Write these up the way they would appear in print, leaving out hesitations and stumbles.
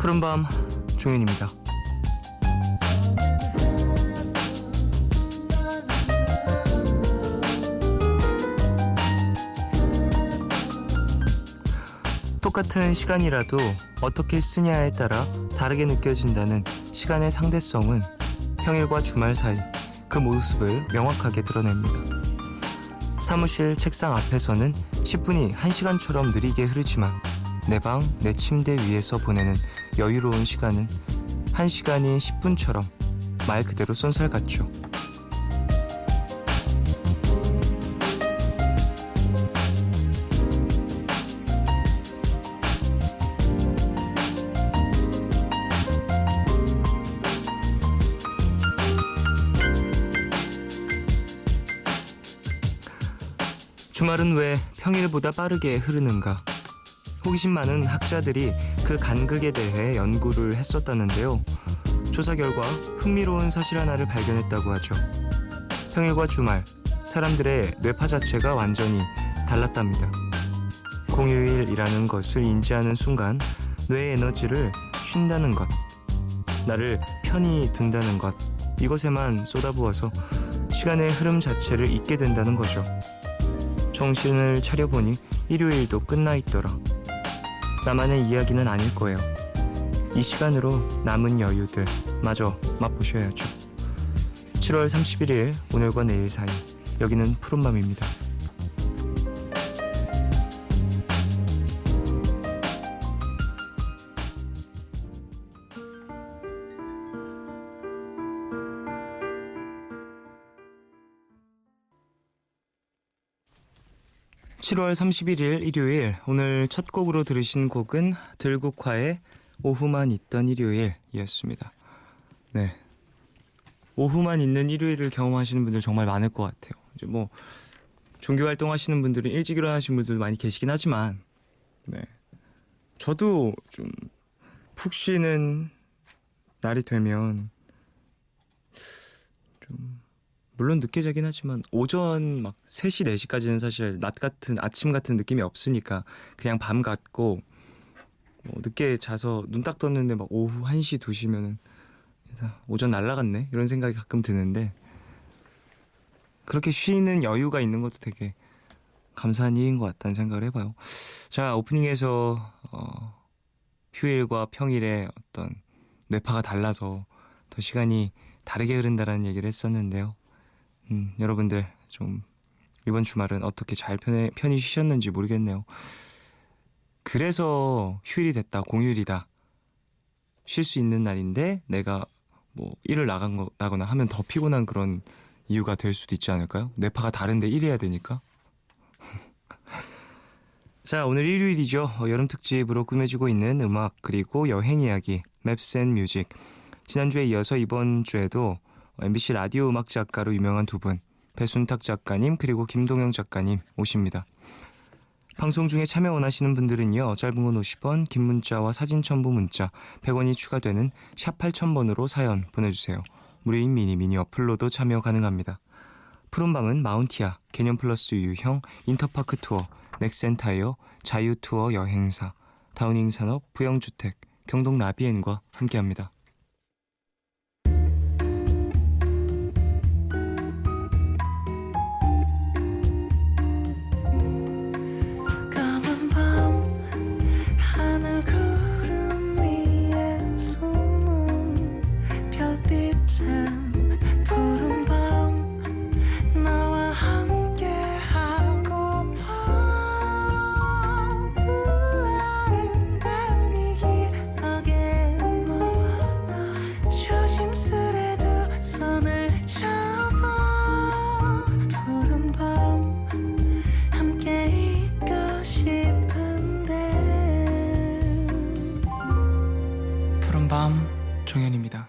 푸른밤 종현입니다. 똑같은 시간이라도 어떻게 쓰냐에 따라 다르게 느껴진다는 시간의 상대성은 평일과 주말 사이 그 모습을 명확하게 드러냅니다. 사무실 책상 앞에서는 10분이 1시간처럼 느리게 흐르지만 내 방, 내 침대 위에서 보내는 여유로운 시간은 1시간이 10분처럼 말 그대로 쏜살 같죠. 주말은 왜 평일보다 빠르게 흐르는가? 호기심 많은 학자들이 그 간극에 대해 연구를 했었다는데요. 조사 결과 흥미로운 사실 하나를 발견했다고 하죠. 평일과 주말, 사람들의 뇌파 자체가 완전히 달랐답니다. 공휴일이라는 것을 인지하는 순간 뇌의 에너지를 쉰다는 것, 나를 편히 둔다는 것, 이것에만 쏟아부어서 시간의 흐름 자체를 잊게 된다는 거죠. 정신을 차려보니 일요일도 끝나 있더라. 나만의 이야기는 아닐 거예요. 이 시간으로 남은 여유들 마저 맛보셔야죠. 7월 31일 오늘과 내일 사이, 여기는 푸른밤입니다. (7월 31일) 일요일, 오늘 첫 곡으로 들으신 곡은 들국화의 오후만 있던 일요일이었습니다. 네, 오후만 있는 일요일을 경험하시는 분들 정말 많을 것 같아요. 이제 뭐 종교 활동하시는 분들은 일찍 일어나시는 분들 많이 계시긴 하지만, 네, 저도 좀 푹 쉬는 날이 되면 좀 물론 늦게 자긴 하지만 오전 막 3시, 4시까지는 사실 낮 같은, 아침 같은 느낌이 없으니까 그냥 밤 같고, 뭐 늦게 자서 눈 딱 떴는데 막 오후 1시, 2시면은 오전 날라갔네? 이런 생각이 가끔 드는데, 그렇게 쉬는 여유가 있는 것도 되게 감사한 일인 것 같다는 생각을 해봐요. 자, 오프닝에서 휴일과 평일의 어떤 뇌파가 달라서 더 시간이 다르게 흐른다라는 얘기를 했었는데요. 여러분들 좀 이번 주말은 어떻게 잘 편히 쉬셨는지 모르겠네요. 그래서 휴일이 됐다, 공휴일이다, 쉴 수 있는 날인데 내가 뭐 일을 나거나 하면 더 피곤한 그런 이유가 될 수도 있지 않을까요? 뇌파가 다른데 일해야 되니까. 자, 오늘 일요일이죠. 여름 특집으로 꾸며지고 있는 음악 그리고 여행 이야기, 맵스 앤 뮤직. 지난주에 이어서 이번 주에도 MBC 라디오 음악 작가로 유명한 두 분, 배순탁 작가님 그리고 김동영 작가님 오십니다. 방송 중에 참여 원하시는 분들은요, 짧은 건 50원, 긴 문자와 사진 첨부 문자 100원이 추가되는 샵 8000번으로 사연 보내주세요. 무료인 미니 어플로도 참여 가능합니다. 푸른밤은 마운티아, 개념 플러스 유형, 인터파크 투어, 넥센타이어, 자유투어 여행사, 다우닝 산업, 부영주택, 경동 나비엔과 함께합니다. 푸른밤 종현입니다.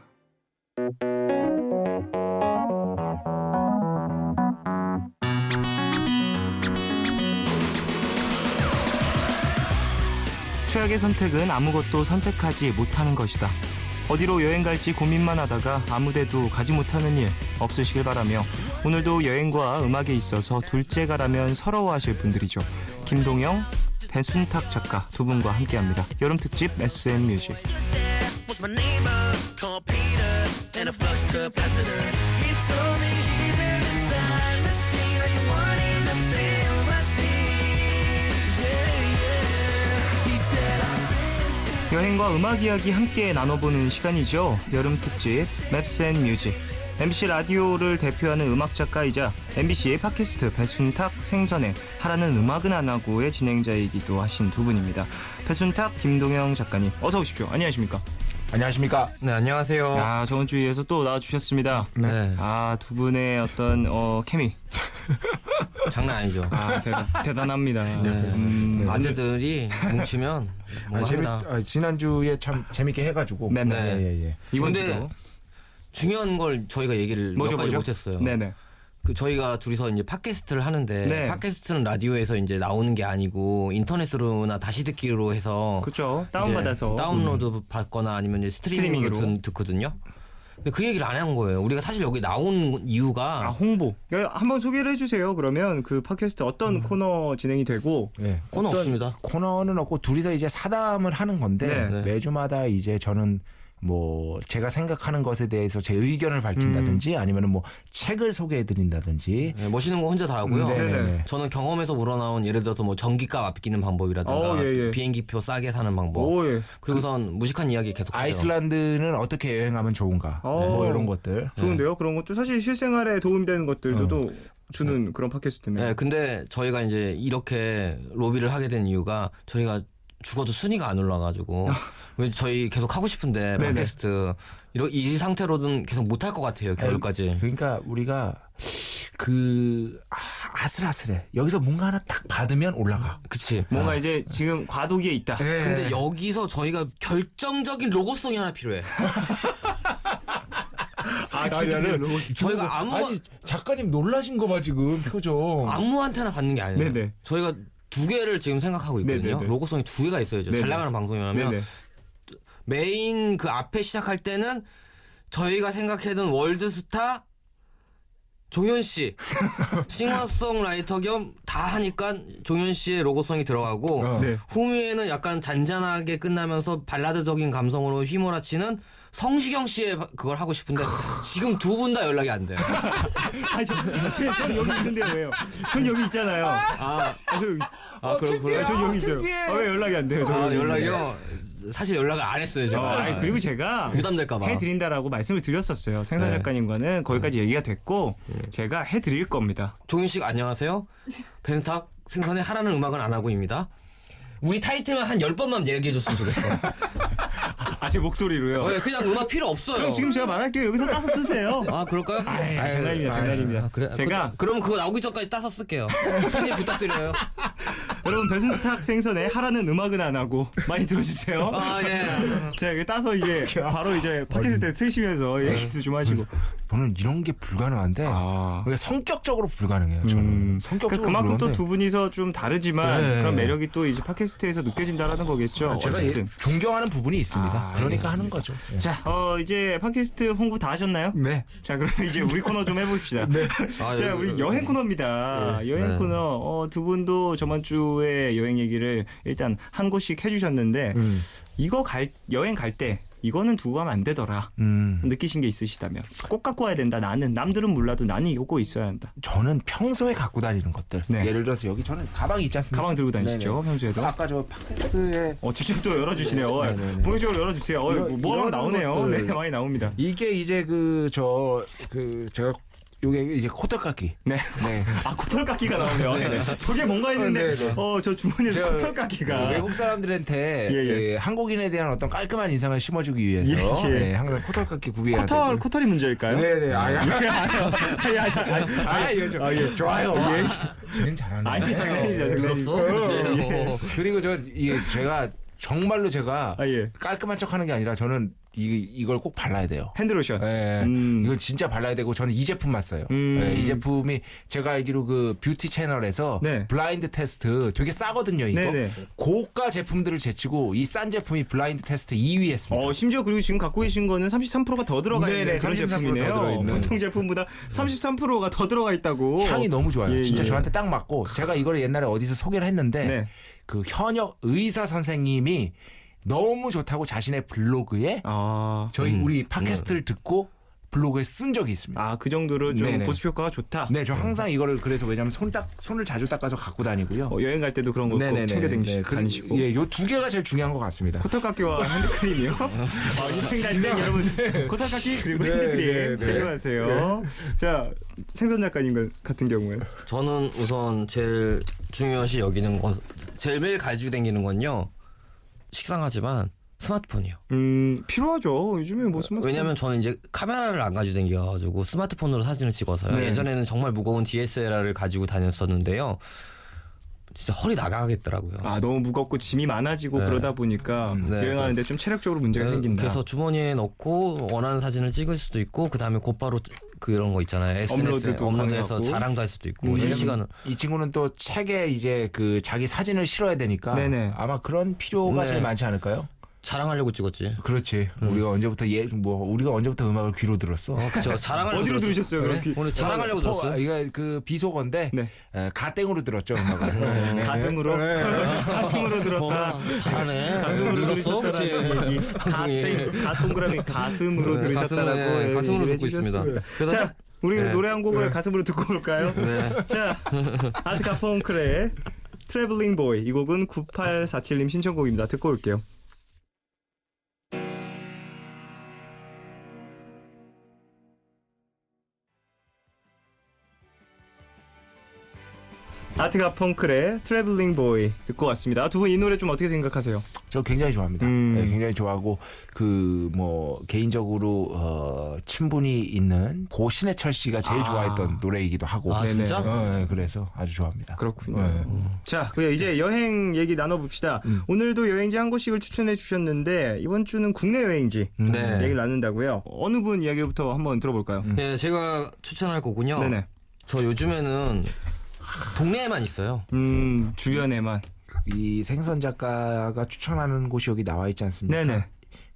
최악의 선택은 아무것도 선택하지 못하는 것이다. 어디로 여행 갈지 고민만 하다가 아무데도 가지 못하는 일 없으시길 바라며, 오늘도 여행과 음악에 있어서 둘째가라면 서러워하실 분들이죠. 김동영, 배순탁 작가 두 분과 함께합니다. 여름 특집 S&뮤직. was my neighbor called Peter and a flux capacitor. He told me he built a time machine like the one in the film I've seen. Yeah, yeah. He said I've 여행과 음악 이야기 함께 나눠보는 시간이죠. 여름 특집 맵스 앤 뮤직. MBC 라디오를 대표하는 음악 작가이자 MBC의 팟캐스트 배순탁 생선의 하라는 음악은 안 하고의 진행자이기도 하신 두 분입니다. 배순탁, 김동영 작가님 어서 오십시오. 안녕하십니까? 안녕하십니까? 네, 안녕하세요. 아, 저번 주에서 또 나와주셨습니다. 네. 아, 두 분의 어떤 케미. 장난 아니죠. 아, 대단합니다. 네. 아재들이 뭉치면 뭔가 합니다. 지난주에 참 재밌게 해가지고. 네네. 예. 이번 근데 주도. 중요한 걸 저희가 얘기를 몇 가지 못했어요. 네네. 그 저희가 둘이서 이제 팟캐스트를 하는데 네. 팟캐스트는 라디오에서 이제 나오는 게 아니고 인터넷으로나 다시 듣기로 해서 그렇죠. 다운받아서. 다운로드 받거나 아니면 이제 스트리밍으로 듣거든요. 근데 그 얘기를 안 한 거예요. 우리가 사실 여기 나온 이유가 홍보. 한번 소개를 해주세요. 그러면 그 팟캐스트 어떤 코너 진행이 되고. 예. 코너 없습니다. 코너는 없고 둘이서 이제 사담을 하는 건데 네. 매주마다 이제 저는 뭐 제가 생각하는 것에 대해서 제 의견을 밝힌다든지 아니면은 뭐 책을 소개해드린다든지. 네, 멋있는 거 혼자 다 하고요. 네네네. 저는 경험에서 우러나온 예를 들어서 뭐 전기값 아끼는 방법이라든가 예. 비행기표 싸게 사는 방법. 오, 예. 그리고선 무식한 이야기 계속 하죠. 아이슬란드는 어떻게 여행하면 좋은가. 뭐 이런 것들. 좋은데요. 그런 것도 사실 실생활에 도움되는 것들도 주는 그런 팟캐스트네요. 네, 근데 저희가 이제 이렇게 로비를 하게 된 이유가 저희가 죽어도 순위가 안 올라가지고 왜 저희 계속 하고 싶은데 네네. 팟캐스트 이 상태로는 계속 못 할 것 같아요 겨울까지. 그러니까 우리가 아슬아슬해. 여기서 뭔가 하나 딱 받으면 올라가. 그치. 뭔가 이제 지금 과도기에 있다. 근데 여기서 저희가 결정적인 로고송이 하나 필요해. 저희가 아니 작가님 놀라신 거 봐 지금 표정. 아무한테나 받는 게 아니에요. 네네. 저희가 두 개를 지금 생각하고 있거든요. 네네네. 로고송이 두 개가 있어야죠. 네네. 잘 나가는 방송이라면 네네. 메인 그 앞에 시작할 때는 저희가 생각했던 월드스타 종현 씨 싱어송라이터 겸 다 하니까 종현 씨의 로고송이 들어가고 네. 후미에는 약간 잔잔하게 끝나면서 발라드적인 감성으로 휘몰아치는 성시경 씨의 그걸 하고 싶은데 지금 두 분 다 연락이 안 돼요. 전 여기 있는데 왜요? 전 여기 있잖아요. 그럼 전 여기 있어요. 왜 연락이 안 돼요? 저 연락이요? 사실 연락을 안 했어요 제가. 그리고 제가 부담될까봐 해드린다라고 말씀을 드렸었어요. 생선 작가님과는 거기까지 얘기가 됐고 제가 해드릴 겁니다. 종윤 씨가 안녕하세요. 벤탁 생선의 하라는 음악은 안 하고입니다. 우리 타이틀만 한 10번만 얘기해줬으면 좋겠어. 제 목소리로요. 그냥 음악 필요 없어요. 그럼 지금 제가 말할게요. 여기서 따서 쓰세요. 그럴까요? 장난입니다. 그래, 제가 그럼 그거 나오기 전까지 따서 쓸게요. 편집 부탁드려요. 여러분 배순탁 생선의 하라는 음악은 안 하고 많이 들어주세요. 예. 제가 이거 따서 이제 바로 이제 팟캐스트 쓰시면서 얘기도 좀 하시고. 저는 이런 게 불가능한데 그러니까 성격적으로 불가능해요. 저는 성격적으로 그만큼 또 불가능한데. 두 분이서 좀 다르지만 그런 매력이 또 이제 팟캐스트에서 느껴진다라는 거겠죠. 제가 어쨌든. 존경하는 부분이 있습니다. 그러니까 하는 거죠. 자, 이제 팟캐스트 홍보 다 하셨나요? 네. 자, 그럼 이제 우리 코너 좀 해봅시다. 자, 우리 여행 코너입니다. 여행 코너 두 분도 저번 주에 여행 얘기를 일단 한 곳씩 해주셨는데 이거 여행 갈 때 이거는 두고 가면 안 되더라. 느끼신 게 있으시다면 꼭 갖고 와야 된다. 나는 남들은 몰라도 나는 이거 꼭 있어야 한다. 저는 평소에 갖고 다니는 것들. 네. 예를 들어서 여기 저는 가방이 있지 않습니까? 가방 들고 다니시죠, 네네. 평소에도. 아까 저 팟캐스트에 직접 또 열어주시네요. 네네네. 본격적으로 열어주세요. 뭐라고 이런 나오네요. 것들. 네, 많이 나옵니다. 이게 이제 제가 요게 이제 코털깎이. 네. 코털깎이가 나오네요. 저게 뭔가 했는데 네네. 저 주머니에서 제가 코털깎이가. 외국 사람들한테 한국인에 대한 어떤 깔끔한 인상을 심어주기 위해서 항상 코털깎이 구비해야 돼요. 코털이 문제일까요? 네네. 예. 좋아요. 진행 잘하네. 아니, 장난입니다. 늘었어? 그리고 제가 정말로 제가 예. 깔끔한 척하는 게 아니라 저는 이걸 꼭 발라야 돼요. 핸드로션. 예, 이걸 진짜 발라야 되고 저는 이 제품만 써요. 예, 이 제품이 제가 알기로 그 뷰티 채널에서 네. 블라인드 테스트 되게 싸거든요. 이거 네네. 고가 제품들을 제치고 이 싼 제품이 블라인드 테스트 2위 했습니다. 심지어 그리고 지금 갖고 계신 거는 33%가 더 들어가 있는 네네, 그런 33% 더 제품이네요. 들어있는. 보통 제품보다 33%가 더 들어가 있다고. 향이 너무 좋아요. 예, 진짜 예. 저한테 딱 맞고 제가 이걸 옛날에 어디서 소개를 했는데 네. 그 현역 의사 선생님이 너무 좋다고 자신의 블로그에 저희 우리 팟캐스트를 듣고 블로그에 쓴 적이 있습니다. 그 정도로 좀 네네. 보습 효과가 좋다. 네, 저 항상 이거를 그래서 왜냐면 손을 자주 닦아서 갖고 다니고요. 여행 갈 때도 그런 거 꼭 챙겨 다니시고. 예, 요 두 개가 제일 중요한 것 같습니다. 코털깎이와 핸드크림이요? 여행 갈 때 여러분 코털깎이 그리고 네, 핸드크림 네, 네. 챙겨가세요. 자, 생선 작가님 같은 경우에 저는 우선 제일 중요시 여기는 거, 제일 매일 가지고 다니는 건요. 식상하지만 스마트폰이요. 필요하죠. 요즘에 뭐 스마트폰. 왜냐면 저는 이제 카메라를 안 가지고 다녀가지고 스마트폰으로 사진을 찍어서요. 네. 예전에는 정말 무거운 DSLR을 가지고 다녔었는데요. 진짜 허리 나가겠더라고요. 너무 무겁고 짐이 많아지고 네. 그러다 보니까 네. 여행하는데 좀 체력적으로 문제가 생긴다. 그래서 주머니에 넣고 원하는 사진을 찍을 수도 있고 그 다음에 곧바로 그런 거 있잖아요. SNS에 업로드도 업로드해서 가능하고. 자랑도 할 수도 있고 실시간으로. 이 친구는 또 책에 이제 그 자기 사진을 실어야 되니까 네네. 아마 그런 필요가 네. 제일 많지 않을까요? 자랑하려고 찍었지. 그렇지. 우리가 언제부터 우리가 언제부터 음악을 귀로 들었어? 그쵸. 자랑하려고 어디로 들었지. 들으셨어요? 그렇게 오늘 자랑하려고 들었어요. 이거 그 비속어인데 네. 가땡으로 들었죠 음악을. 가슴으로 가슴으로 들었다. 잘하네. 가슴으로 들었어, 그치? 들으셨다라는 얘기. 가동그라미 가슴으로 들으셨다라고 가슴으로 얘기해 듣고 있습니다. 주셨습니다. 그래서 자, 우리 네. 노래 한 곡을 가슴으로 듣고 올까요? 네. 자, 아트 가펑클의 트래블링 보이. 이 곡은 9847님 신청곡입니다. 듣고 올게요. 아트 가펑클의 트래블링 보이 듣고 왔습니다. 두 분 이 노래 좀 어떻게 생각하세요? 저 굉장히 좋아합니다. 네, 굉장히 좋아하고 그 뭐 개인적으로 친분이 있는 고 신해철 씨가 제일 좋아했던 노래이기도 하고. 아, 진짜? 네, 그래서 아주 좋아합니다. 그렇군요. 네. 자, 이제 여행 얘기 나눠봅시다. 오늘도 여행지 한 곳씩을 추천해 주셨는데 이번 주는 국내 여행지 네. 얘기를 나눈다고요. 어느 분 이야기부터 한번 들어볼까요? 네, 제가 추천할 거군요. 네네. 저 요즘에는 동네에만 있어요. 주변에만. 이 생선 작가가 추천하는 곳이 여기 나와 있지 않습니까? 네네.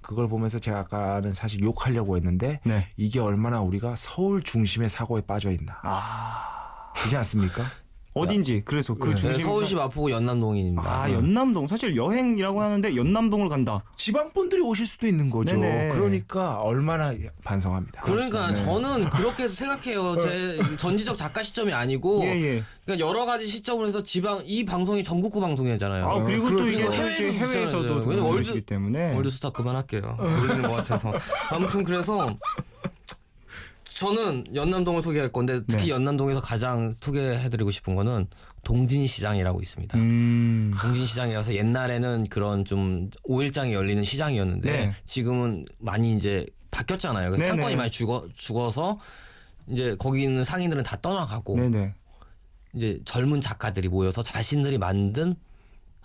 그걸 보면서 제가 아까는 사실 욕하려고 했는데 네. 이게 얼마나 우리가 서울 중심의 사고에 빠져 있나. 그렇지 않습니까? 어딘지 그래서 그 네. 중심. 서울시 마포구 연남동입니다. 연남동. 사실 여행이라고 하는데 연남동을 간다. 지방 분들이 오실 수도 있는 거죠. 네네. 그러니까 얼마나 반성합니다. 그러니까 네. 저는 그렇게 생각해요. 제 전지적 작가 시점이 아니고 예. 그러니까 여러 가지 시점으로 해서 이 방송이 전국구 방송이잖아요. 그리고 또 그렇죠. 이게 해외에서도 해외에서도 있잖아요. 왜냐면 들어오시기 때문에. 월드스타 그만할게요. 놀리는 것 같아서. 아무튼 그래서 저는 연남동을 소개할 건데 특히 네. 연남동에서 가장 소개해드리고 싶은 거는 동진시장이라고 있습니다. 동진시장이라서 옛날에는 그런 좀 5일장이 열리는 시장이었는데 네. 지금은 많이 이제 바뀌었잖아요. 그래서 네네. 상권이 많이 죽어서 이제 거기 있는 상인들은 다 떠나가고 네네. 이제 젊은 작가들이 모여서 자신들이 만든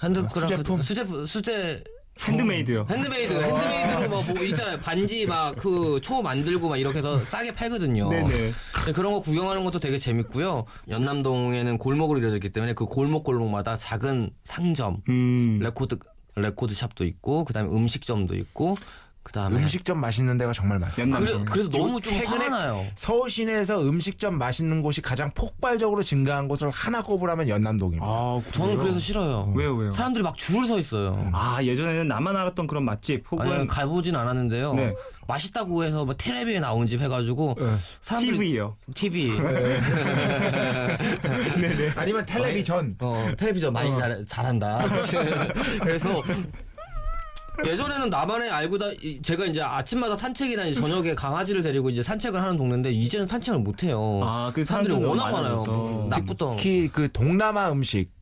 핸드크래프트 수제 핸드메이드요. 핸드메이드로 뭐 있잖아요. 반지 막 그 초 만들고 막 이렇게 해서 싸게 팔거든요. 네네. 그런 거 구경하는 것도 되게 재밌고요. 연남동에는 골목으로 이루어져 있기 때문에 그 골목마다 작은 상점, 레코드 샵도 있고 그다음에 음식점도 있고 그다음에 음식점 맛있는 데가 정말 많습니다. 그래서 너무 좀 최근에 화가 나요. 서울 시내에서 음식점 맛있는 곳이 가장 폭발적으로 증가한 곳을 하나 꼽으라면 연남동입니다. 저는 그래서 싫어요. 왜요? 사람들이 막 줄을 서 있어요. 예전에는 나만 알았던 그런 맛집 아니, 혹은 가보진 않았는데요. 네. 맛있다고 해서 뭐 텔레비에 나온 집 해가지고 사람들이 TV요. TV. 아니면 텔레비전. 텔레비전 많이 잘한다. 그래서 예전에는 나만의 제가 이제 아침마다 산책이나 이제 저녁에 강아지를 데리고 이제 산책을 하는 동네인데 이제는 산책을 못 해요. 그 사람들이 사람들이 워낙 너무 많아요. 많아서. 낮부터. 특히 그 동남아 음식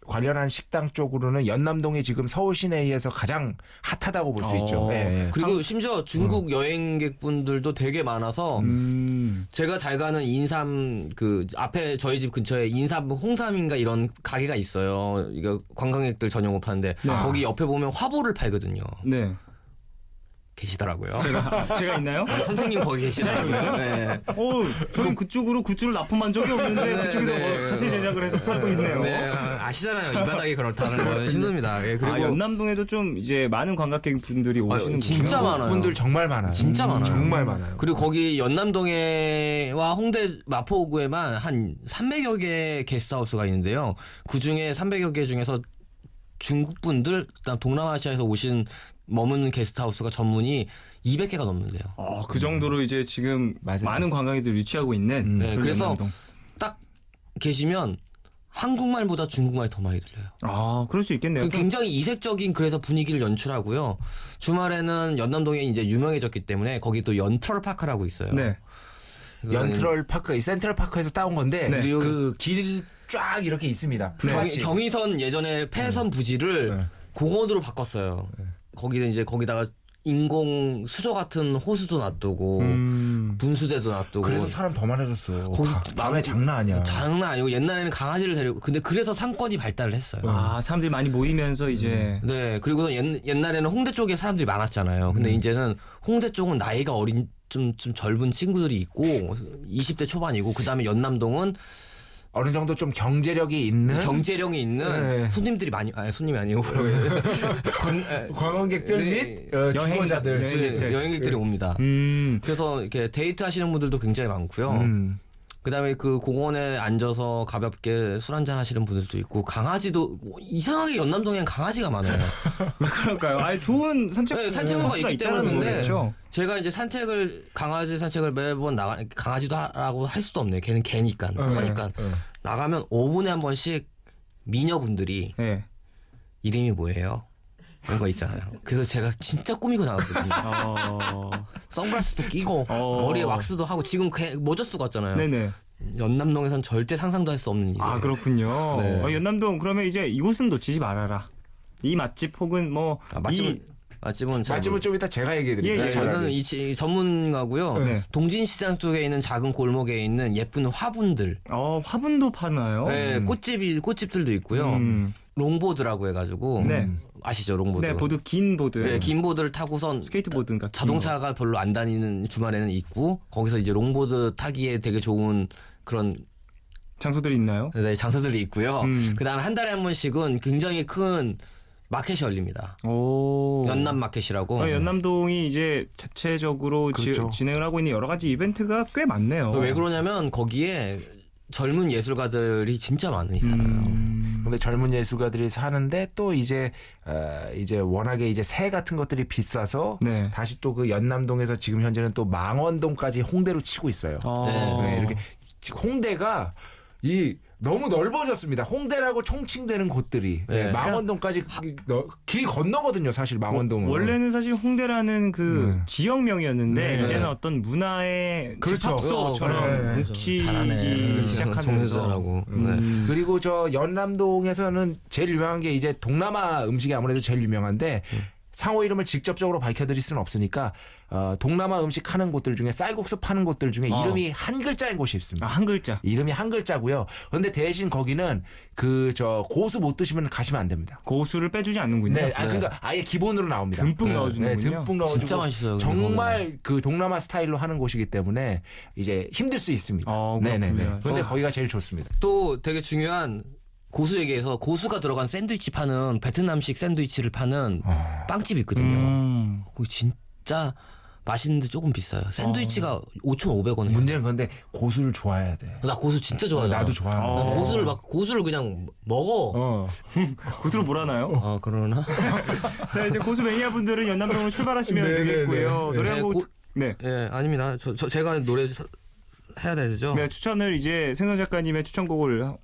관련한 식당 쪽으로는 연남동이 지금 서울 시내에서 가장 핫하다고 볼 수 있죠. 예. 그리고 심지어 중국 여행객분들도 되게 많아서 제가 잘 가는 인삼 그 앞에 저희 집 근처에 인삼 홍삼인가 이런 가게가 있어요. 이거 관광객들 전용으로 파는데 거기 옆에 보면 화보를 팔거든요. 네. 계시더라고요. 제가 있나요? 선생님 거기 계시더라고요. 네. 저는 그쪽으로 굿즈를 납품한 적이 없는데 네, 그쪽에서 네. 뭐 자체 제작을 해서 팔고 있네요. 네, 아시잖아요. 이 바닥이 그렇다는 건 힘듭니다. 예, 그리고 연남동에도 좀 이제 많은 관광객분들이 오시는 진짜 중국 많아요. 분들 정말 많아요. 진짜 많아요. 정말 많아요. 그리고 거기 연남동에와 홍대 마포구에만 한 300여 개의 게스트하우스가 있는데요. 그 중에 300여 개 중에서 중국 분들, 그다음 동남아시아에서 오신 머무는 게스트하우스가 전문이 200개가 넘는데요. 그 정도로 이제 지금 맞아요. 많은 관광객들이 위치하고 있는 네, 그런 그래서 연남동. 딱 계시면 한국말보다 중국말이 더 많이 들려요. 그럴 수 있겠네요. 굉장히 이색적인 그래서 분위기를 연출하고요. 주말에는 연남동이 이제 유명해졌기 때문에 거기 또 연트럴파크라고 있어요. 네. 연트럴 파크, 이 센트럴 파크에서 따온 건데 네. 그 길 쫙 이렇게 있습니다. 경의선 예전에 폐선 부지를 네. 공원으로 바꿨어요. 거기는 이제 거기다가 인공 수조 같은 호수도 놔두고 분수대도 놔두고. 그래서 사람 더 많아졌어. 거기 밤에 장난 아니야. 장난 아니고 옛날에는 강아지를 데리고 근데 그래서 상권이 발달을 했어요. 사람들이 많이 모이면서 이제 네, 그리고 옛날에는 홍대 쪽에 사람들이 많았잖아요. 근데 이제는 홍대 쪽은 나이가 어린 좀 젊은 친구들이 있고 20대 초반이고 그다음에 연남동은 어느 정도 좀 경제력이 있는 경제력이 있는 네. 손님들이 많이 손님이 아니고 관광객들 네. 및 주거자들, 여행객들이 옵니다. 그래서 이렇게 데이트 하시는 분들도 굉장히 많고요. 그다음에 그 공원에 앉아서 가볍게 술 한잔 하시는 분들도 있고 강아지도 이상하게 연남동에는 강아지가 많아요. 왜 그럴까요? 좋은 산책 네, 산책로가 있기 때문에 근데 거겠죠. 제가 이제 강아지 산책을 매번 강아지도 하라고 할 수도 없네요. 걔는 개니까 커니까 나가면 5분에 한 번씩 미녀분들이 네. 이름이 뭐예요? 이런 거 있잖아요. 그래서 제가 진짜 꾸미고 나갔거든요. 선글라스도 끼고 머리에 왁스도 하고 지금 모자 쓰고 왔잖아요. 네네. 연남동에선 절대 상상도 할 수 없는 일이에요. 그렇군요. 네. 연남동 그러면 이제 이곳은 놓치지 말아라. 이 맛집 혹은 뭐 맛집은 좀 이따 제가 얘기해드릴게요. 예, 저는 이 전문가고요. 네. 동진시장 쪽에 있는 작은 골목에 있는 예쁜 화분들. 화분도 파나요? 네, 꽃집들도 있고요. 롱보드라고 해가지고 네. 아시죠, 롱보드? 네, 긴 보드. 네, 긴 보드를 타고선 스케이트보드인가 자동차가 별로 안 다니는 주말에는 있고 거기서 이제 롱보드 타기에 되게 좋은 그런 장소들이 있나요? 네, 장소들이 있고요. 그다음에 한 달에 한 번씩은 굉장히 큰 마켓이 열립니다. 연남 마켓이라고. 연남동이 이제 자체적으로 그렇죠. 진행을 하고 있는 여러 가지 이벤트가 꽤 많네요. 왜 그러냐면 거기에 젊은 예술가들이 진짜 많이 살아요. 근데 젊은 예술가들이 사는데 또 이제 워낙에 이제 새 같은 것들이 비싸서 네. 다시 또 그 연남동에서 지금 현재는 또 망원동까지 홍대로 치고 있어요. 네, 이렇게 홍대가 너무 넓어졌습니다. 홍대라고 총칭되는 곳들이 네. 망원동까지 길 건너거든요. 사실 망원동은. 원래는 사실 홍대라는 그 지역명이었는데 네. 이제는 어떤 문화의 그렇죠. 집합소처럼 네. 묵히기 시작하면서 그리고 저 연남동에서는 제일 유명한 게 이제 동남아 음식이 아무래도 제일 유명한데 상호 이름을 직접적으로 밝혀드릴 수는 없으니까 동남아 음식 하는 곳들 중에 쌀국수 파는 곳들 중에 이름이 한 글자인 곳이 있습니다. 한 글자. 이름이 한 글자고요. 그런데 대신 거기는 고수 못 드시면 가시면 안 됩니다. 고수를 빼주지 않는군요. 네, 그러니까 아예 기본으로 나옵니다. 듬뿍 넣어주는군요. 듬뿍 넣어주고 진짜 맛있어요. 정말 그 동남아 스타일로 하는 곳이기 때문에 이제 힘들 수 있습니다. 네네네. 그런데 거기가 제일 좋습니다. 또 되게 중요한 고수 얘기해서 고수가 들어간 샌드위치 파는 베트남식 샌드위치를 파는 빵집이 있거든요. 거기 진짜 맛있는데 조금 비싸요. 샌드위치가 5,500원에. 문제는 근데 고수를 좋아해야 돼. 나 고수 진짜 좋아하잖아. 나도 좋아하는. 나 고수를 그냥 먹어. 고수를 뭐라나요? 그러나? 자, 이제 고수 매니아 분들은 연남동으로 출발하시면 되겠고요. 노래 한 곡. 네. 네, 아닙니다. 제가 노래 해야 되죠? 네, 추천을 이제 생선 작가님의 추천곡을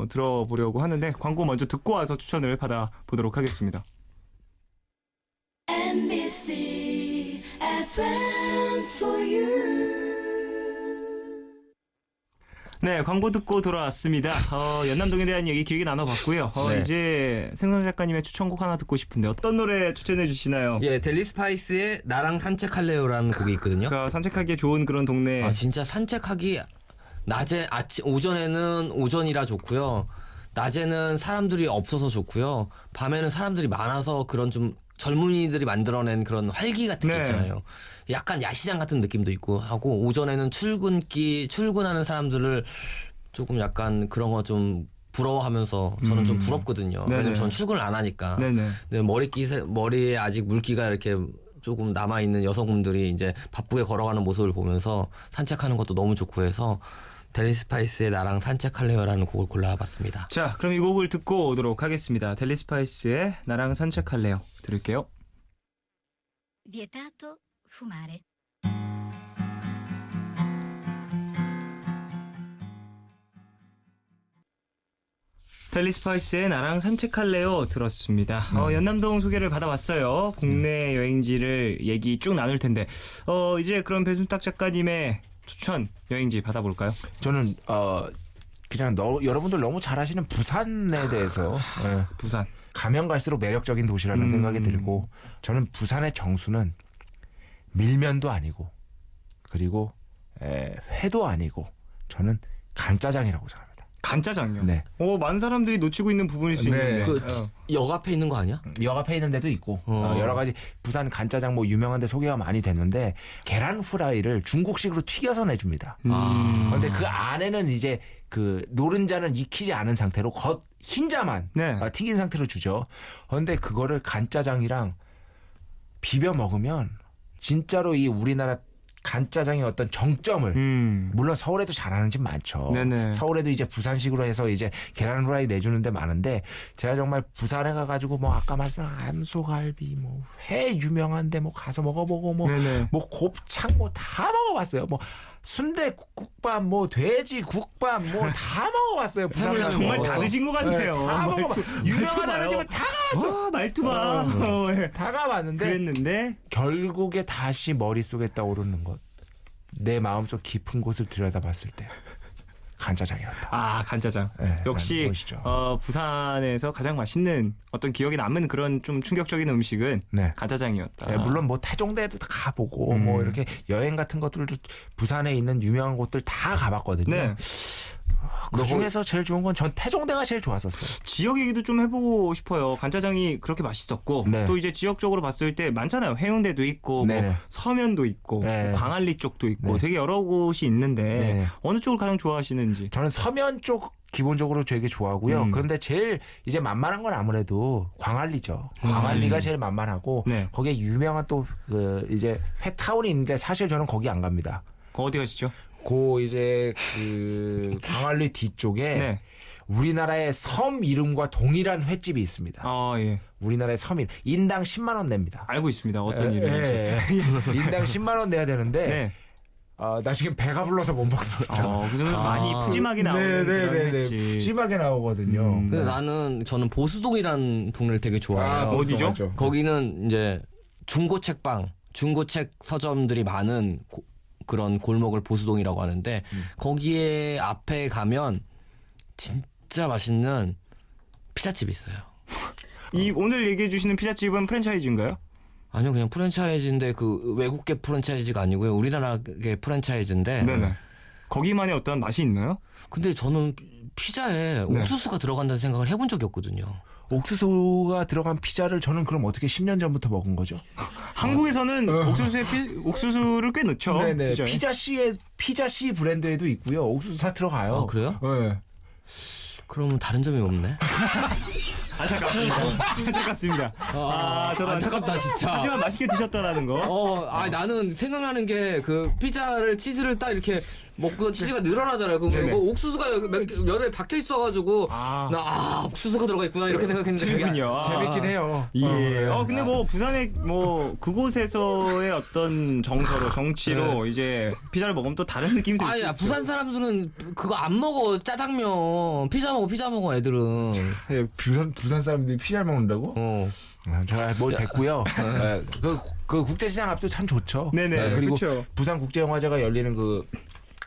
들어보려고 하는데 광고 먼저 듣고 와서 추천을 받아보도록 하겠습니다. NBC FM for you. 네, 광고 듣고 돌아왔습니다. 연남동에 대한 얘기 길게 나눠봤고요. 네. 이제 생선 작가님의 추천곡 하나 듣고 싶은데 어떤 노래 추천해 주시나요? 예, 델리 스파이스의 나랑 산책할래요라는 곡이 있거든요. 산책하기에 좋은 그런 동네. 진짜 산책하기 낮에 오전에는 오전이라 좋고요. 낮에는 사람들이 없어서 좋고요. 밤에는 사람들이 많아서 그런 좀 젊은이들이 만들어낸 그런 활기 같은 게 네. 있잖아요. 약간 야시장 같은 느낌도 있고 하고 오전에는 출근하는 사람들을 조금 약간 그런 거 좀 부러워하면서 저는 좀 부럽거든요. 네네. 왜냐면 전 출근을 안 하니까. 네네. 근데 머리에 아직 물기가 이렇게 조금 남아 있는 여성분들이 이제 바쁘게 걸어가는 모습을 보면서 산책하는 것도 너무 좋고 해서 델리 스파이스의 나랑 산책할래요라는 곡을 골라봤습니다. 자, 그럼 이 곡을 듣고 오도록 하겠습니다. 델리 스파이스의 나랑 산책할래요. 들을게요. Vietato fumare. 델리 스파이스의 나랑 산책할래요 들었습니다. 연남동 소개를 받아봤어요. 국내 여행지를 얘기 쭉 나눌 텐데 이제 그럼 배순탁 작가님의 추천 여행지 받아볼까요? 저는 그냥 여러분들 너무 잘 아시는 부산에 대해서 예, 부산. 가면 갈수록 매력적인 도시라는 생각이 들고 저는 부산의 정수는 밀면도 아니고 그리고 회도 아니고 저는 간짜장이라고 생각합니다. 간짜장요. 네. 많은 사람들이 놓치고 있는 부분일 수 네. 있는데. 그 역 앞에 있는 거 아니야? 역 앞에 있는 데도 있고 여러 가지 부산 간짜장 뭐 유명한 데 소개가 많이 됐는데 계란 후라이를 중국식으로 튀겨서 내줍니다. 그런데 그 안에는 이제 그 노른자는 익히지 않은 상태로 겉 흰자만 네. 튀긴 상태로 주죠. 그런데 그거를 간짜장이랑 비벼 먹으면 진짜로 이 우리나라 간짜장의 어떤 정점을 물론 서울에도 잘하는 집 많죠. 네네. 서울에도 이제 부산식으로 해서 이제 계란 후라이 내주는 데 많은데 제가 정말 부산에 가가지고 뭐 아까 말씀한 암소갈비 뭐 회 유명한데 뭐 가서 먹어보고 뭐 네네. 곱창 뭐 다 먹어봤어요. 뭐 순대국밥 뭐 돼지국밥 뭐 다 먹어봤어요. 부산 가서. 정말 다 드신 것 같네요. 다 먹어봐. 유명하다는 집을 다 가봤어. 말투 봐. 예. 다 가봤는데 그랬는데 결국에 다시 머릿속에 떠오르는 것. 내 마음속 깊은 곳을 들여다봤을 때 간짜장이었다. 간짜장. 네, 역시 라는 것이죠. 부산에서 가장 맛있는 어떤 기억에 남는 그런 좀 충격적인 음식은 네. 간짜장이었다. 예, 물론 뭐 태종대도 다 가보고 뭐 이렇게 여행 같은 것들도 부산에 있는 유명한 곳들 다 가봤거든요. 네. 그 중에서 제일 좋은 건 전 태종대가 제일 좋았었어요. 지역 얘기도 좀 해보고 싶어요. 간짜장이 그렇게 맛있었고 네. 또 이제 지역적으로 봤을 때 많잖아요. 해운대도 있고 뭐 네네. 서면도 있고 네. 뭐 광안리 쪽도 있고 네. 되게 여러 곳이 있는데 네. 어느 쪽을 가장 좋아하시는지. 저는 서면 쪽 기본적으로 되게 좋아하고요. 그런데 제일 이제 만만한 건 아무래도 광안리죠. 광안리가 제일 만만하고 네. 거기에 유명한 또 그 이제 회타운이 있는데 사실 저는 거기 안 갑니다. 어디 가시죠? 그 이제 그 광안리 뒤쪽에 네. 우리나라의 섬 이름과 동일한 횟집이 있습니다. 예. 우리나라의 섬 이름 인당 10만 원 냅니다. 알고 있습니다. 어떤 이름인지. 인당 10만 원 내야 되는데 네. 나중에 배가 불러서 못 먹습니다. 그래서 많이 푸짐하게 나오는 그런 횟집. 푸짐하게 나오거든요. 근데 저는 보수동이라는 동네를 되게 좋아해요. 어디죠? 거기는 이제 중고책 서점들이 많은 그런 골목을 보수동이라고 하는데 거기에 앞에 가면 진짜 맛있는 피자집이 있어요. 이 오늘 얘기해 주시는 피자집은 프랜차이즈인가요? 아니요, 그냥 프랜차이즈인데 그 외국계 프랜차이즈가 아니고요. 우리나라계 프랜차이즈인데. 네네. 거기만의 어떤 맛이 있나요? 근데 저는 피자에 네. 옥수수가 들어간다는 생각을 해본 적이 없거든요. 옥수수가 들어간 피자를 저는 그럼 어떻게 10년 전부터 먹은 거죠? 한국에서는 옥수수를 꽤 넣죠. 네네. 피자에. 피자 C 브랜드에도 있고요. 옥수수 다 들어가요. 아, 그래요? 네. 그러면 다른 점이 없네. 안타깝습니다. 저도 안타깝다, 진짜. 하지만 맛있게 드셨다라는 거. 나는 생각나는 게 그 피자를 치즈를 딱 이렇게 먹고 치즈가 늘어나잖아요. 그럼 네네. 이거 옥수수가 여기 면에 박혀 있어가지고 옥수수가 들어가 있구나 이렇게 생각했는데 재밌군요. 재밌긴 해요. 예. 근데 뭐 부산의 뭐 그곳에서의 어떤 정치로 이제 피자를 먹으면 또 다른 느낌이 들 수 있죠. 부산 사람들은 그거 안 먹어. 짜장면 피자 먹어 애들은. 부산 사람들이 피자 먹는다고? 제가 뭐 됐고요. 그 국제시장 앞도 참 좋죠. 네네. 그리고 그쵸. 부산 국제영화제가 열리는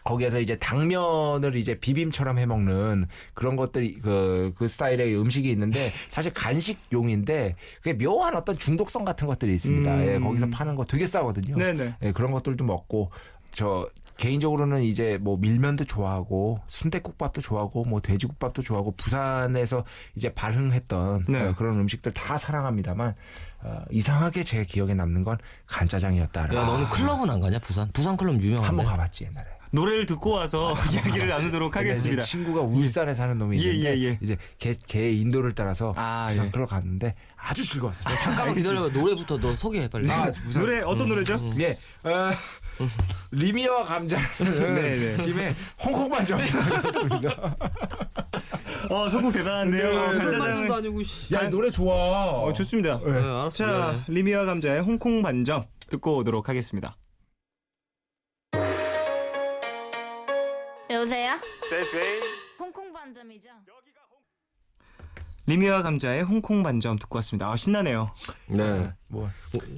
거기에서 이제 당면을 이제 비빔처럼 해 먹는 그런 것들이 그 스타일의 음식이 있는데 사실 간식용인데 그게 묘한 어떤 중독성 같은 것들이 있습니다. 거기서 파는 거 되게 싸거든요. 네네. 그런 것들도 먹고 저 개인적으로는 이제 뭐 밀면도 좋아하고 순댓국밥도 좋아하고 뭐 돼지국밥도 좋아하고 부산에서 이제 발흥했던 네. 그런 음식들 다 사랑합니다만 이상하게 제 기억에 남는 건 간짜장이었다. 야, 너는 클럽은 안 가냐? 부산 클럽 유명한데. 한번 가봤지 옛날에. 노래를 듣고 와서 이야기를 나누도록 근데 하겠습니다. 이제 친구가 울산에 사는 놈이 예, 있는데 예, 예. 이제 걔 인도를 따라서 부산 예. 클럽 갔는데 아주 즐거웠습니다. 잠깐만 기다려봐. 노래부터 너 소개해 빨리. 노래 어떤 노래죠? 예, 리미아와 감자라는 네, 네. 팀의 홍콩반점이라고 했습니다. 성공 대단한데요. 반장도 간짜장을. 아니고 씨. 야, 이 노래 좋아. 좋습니다. 네, 알았어. 자, 리미와 감자의 홍콩 반점 듣고 오도록 하겠습니다. 여보세요? 홍콩 반점이죠? 리미와 감자의 홍콩 반점 듣고 왔습니다. 신나네요. 네. 뭐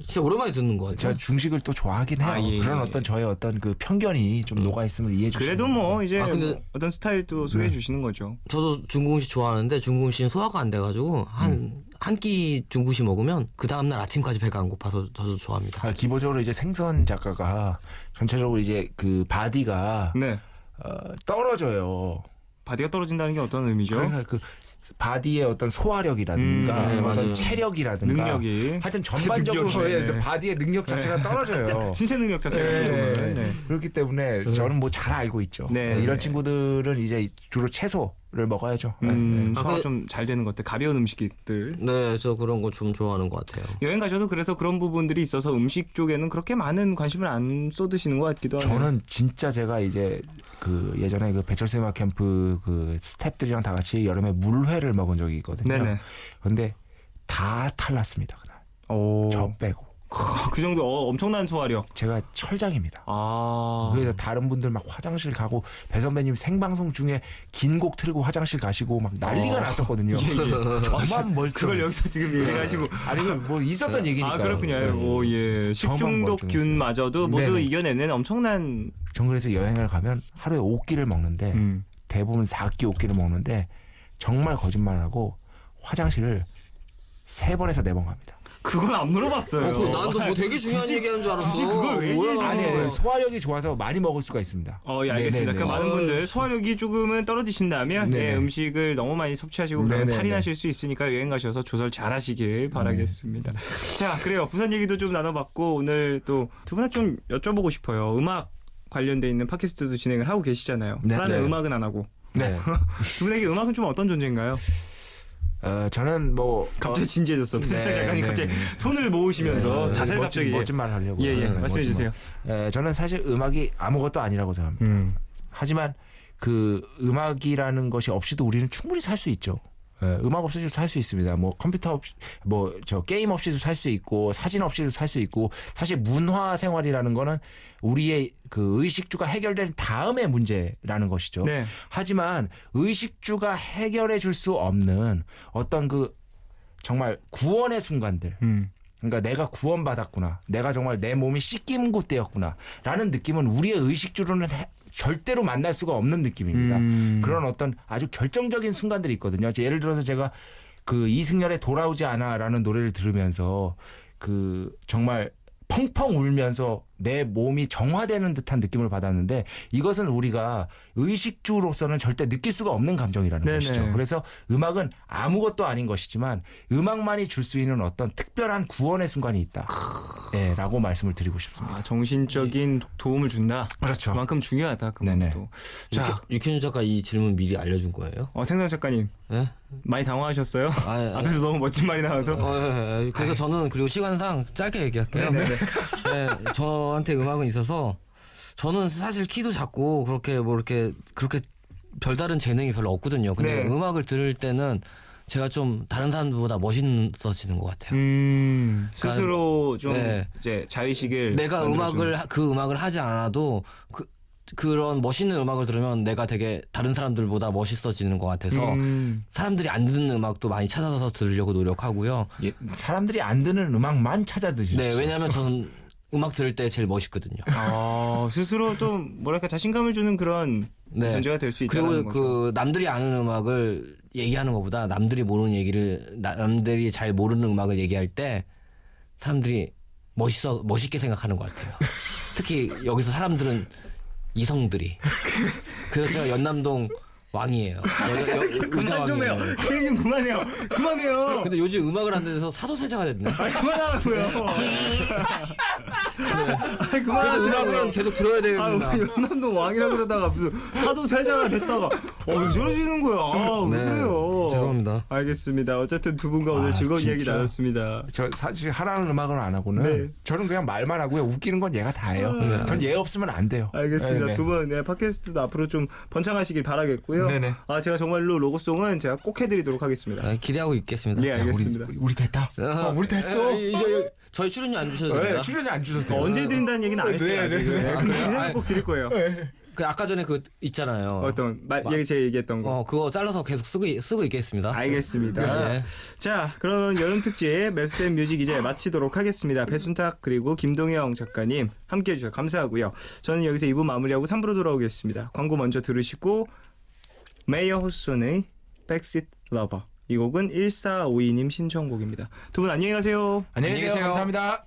진짜 오랜만에 듣는 거 같아요. 제가 중식을 또 좋아하긴 해요. 예, 그런 예. 어떤 저의 어떤 그 편견이 좀 녹아 있음을 이해해 주시면. 그래도 뭐 이제 근데- 뭐 어떤 스타일도 소개해 주시는 거죠. 저도 중국 음식 좋아하는데 중국 음식은 소화가 안 돼가지고 한 끼 중국 음식 먹으면 그 다음날 아침까지 배가 안 고파서 저도 좋아합니다. 기본적으로 이제 생선 작가가 전체적으로 이제 그 바디가 네. 떨어져요. 바디가 떨어진다는 게 어떤 의미죠? 그러니까 그 바디의 어떤 소화력이라든가 네, 어떤 맞아요. 체력이라든가 능력이. 하여튼 전반적으로 능력이네. 의 바디의 능력 자체가 떨어져요. 신체 능력 자체가 네. 네. 그렇기 때문에 저는 뭐 잘 알고 있죠. 네. 이런 친구들은 이제 주로 채소를 먹어야죠. 소화가 근데- 좀 잘 되는 것들, 가벼운 음식들. 네, 저 그런 거 좀 좋아하는 것 같아요. 여행 가셔도 그래서 그런 부분들이 있어서 음식 쪽에는 그렇게 많은 관심을 안 쏟으시는 것 같기도 하네요. 저는 진짜 제가 이제 그 예전에 그 배철수 음악 캠프 그 스태프들이랑 다 같이 여름에 물회를 먹은 적이 있거든요. 네네. 근데 다 탈났습니다. 그날. 오. 저 빼고. 그 정도 엄청난 소화력. 제가 철장입니다. 아. 그래서 다른 분들 막 화장실 가고 배 선배님 생방송 중에 긴 곡 틀고 화장실 가시고 막 난리가 났었거든요. 저만 멀쩡. 그걸 여기서 지금 얘기하시고. 아니 이거 뭐 있었던 얘기니까. 아, 그렇군요. 오, 예. 저만 식중독균마저도 모두 네네. 이겨내는 엄청난. 전 그래서 여행을 가면 하루에 5끼를 먹는데 대부분 4끼 5끼를 먹는데 정말 거짓말하고 화장실을 3번에서 4번 갑니다. 그건 안 물어봤어요. 난도 뭐 되게 중요한 얘기하는 줄 알았어. 굳이 그걸 왜 뭐야. 얘기해 아니 주세요? 소화력이 좋아서 많이 먹을 수가 있습니다. 예, 알겠습니다. 네네네. 그 많은 분들 소화력이 조금은 떨어지신다면 네네. 예, 음식을 너무 많이 섭취하시고 그러면 네네네. 탈이 나실 수 있으니까 여행 가셔서 조절 잘 하시길 바라겠습니다. 자, 그래요. 부산 얘기도 좀 나눠봤고 오늘 또 두 분한테 좀 여쭤보고 싶어요. 음악 관련돼 있는 팟캐스트도 진행을 하고 계시잖아요. 네. 하나는 네. 음악은 안 하고. 네. 두 분에게 음악은 좀 어떤 존재인가요? 저는 뭐 갑자기 진지해졌어. 피스타 작가님 네, 갑자기 네. 손을 모으시면서 자세를 갑자기 멋진 말 하려고. 예, 말씀해 멋진 주세요. 말. 저는 사실 음악이 아무것도 아니라고 생각합니다. 하지만 그 음악이라는 것이 없이도 우리는 충분히 살 수 있죠. 음악 없이도 살 수 있습니다. 뭐 컴퓨터 없이 뭐 저 게임 없이도 살 수 있고 사진 없이도 살 수 있고 사실 문화 생활이라는 거는 우리의 그 의식주가 해결된 다음의 문제라는 것이죠. 네. 하지만 의식주가 해결해 줄 수 없는 어떤 그 정말 구원의 순간들. 그러니까 내가 구원받았구나. 내가 정말 내 몸이 씻김 곳되었구나. 라는 느낌은 우리의 의식주로는 절대로 만날 수가 없는 느낌입니다. 그런 어떤 아주 결정적인 순간들이 있거든요. 예를 들어서 제가 그 이승열의 돌아오지 않아라는 노래를 들으면서 그 정말 펑펑 울면서 내 몸이 정화되는 듯한 느낌을 받았는데 이것은 우리가 의식주로서는 절대 느낄 수가 없는 감정이라는 네네. 것이죠. 그래서 음악은 아무것도 아닌 것이지만 음악만이 줄 수 있는 어떤 특별한 구원의 순간이 있다. 네, 라고 말씀을 드리고 싶습니다. 정신적인 도움을 준다. 그렇죠. 그만큼 중요하다. 네네. 그만도. 자, 유현주 작가 이 질문 미리 알려준 거예요? 생선 작가님 네? 많이 당황하셨어요? 아, 앞에서 너무 멋진 말이 나와서. 그래서 저는 그리고 시간상 짧게 얘기할게요. 네네네. 네, 저한테 음악은 있어서 저는 사실 키도 작고 그렇게 뭐 이렇게 그렇게 별다른 재능이 별로 없거든요. 근데 네. 음악을 들을 때는 제가 좀 다른 사람들보다 멋있어지는 것 같아요. 스스로 좀 네. 이제 자의식을 내가 만들어주는. 그 음악을 하지 않아도 그런 멋있는 음악을 들으면 내가 되게 다른 사람들보다 멋있어지는 것 같아서 사람들이 안 듣는 음악도 많이 찾아서 들으려고 노력하고요. 예, 사람들이 안 듣는 음악만 찾아 드시죠. 네, 왜냐하면 저는 음악 들을 때 제일 멋있거든요. 스스로 또 뭐랄까 자신감을 주는 그런 네. 존재가 될 수 있다는 그리고 거죠. 그 남들이 아는 음악을 얘기하는 것보다 남들이 모르는 얘기를 남들이 잘 모르는 음악을 얘기할 때 사람들이 멋있게 생각하는 것 같아요. 특히 여기서 사람들은 이성들이. 그래서 제가 연남동 왕이에요. 그만 좀 해요. 그 얘기 좀 그만해요. 그만해요. 근데 요즘 음악을 안 돼서 사도세자가 됐네. 그만하라고요. 그래서 그만하라고요. 음악은 계속 들어야 되겠구나. 연남동 왕이라 그러다가 무슨 사도 세자가 됐다가 왜 저러시는 거야? 왜 네, 그래요? 죄송합니다. 알겠습니다. 어쨌든 두 분과 오늘 즐거운 진짜. 이야기 나눴습니다. 저 사실 하라는 음악은 안 하고는 네. 저는 그냥 말만 하고요. 웃기는 건 얘가 다 해요. 전 얘 없으면 안 돼요. 알겠습니다. 네, 네. 두 분 팟캐스트도 앞으로 좀 번창하시길 바라겠고요. 네네. 제가 정말로 로고송은 제가 꼭 해드리도록 하겠습니다. 네, 기대하고 있겠습니다. 네, 알겠습니다. 우리 됐다. 우리 됐어. 이제 저희 출연료 안 주셔도 네, 됩니다. 출연료 안 주셨어요. 언제 해드린다는 얘기는 안 했어요. 네, 아직. 네. 네. 그래요? 근데 꼭 드릴 거예요. 그 아까 전에 그 있잖아요. 어떤 제가 얘기했던 거. 그거 잘라서 계속 쓰고 있겠습니다. 알겠습니다. 네. 자, 그럼 여름 특집 맵쌤 뮤직 이제 마치도록 하겠습니다. 배순탁 그리고 김동영 작가님 함께해 주셔서 감사하고요. 저는 여기서 2부 마무리하고 3부로 돌아오겠습니다. 광고 먼저 들으시고 메이어 호손의 백시트 러버 이 곡은 1452님 신청곡입니다. 두 분 안녕히 가세요. 안녕히 계세요. 계세요. 감사합니다.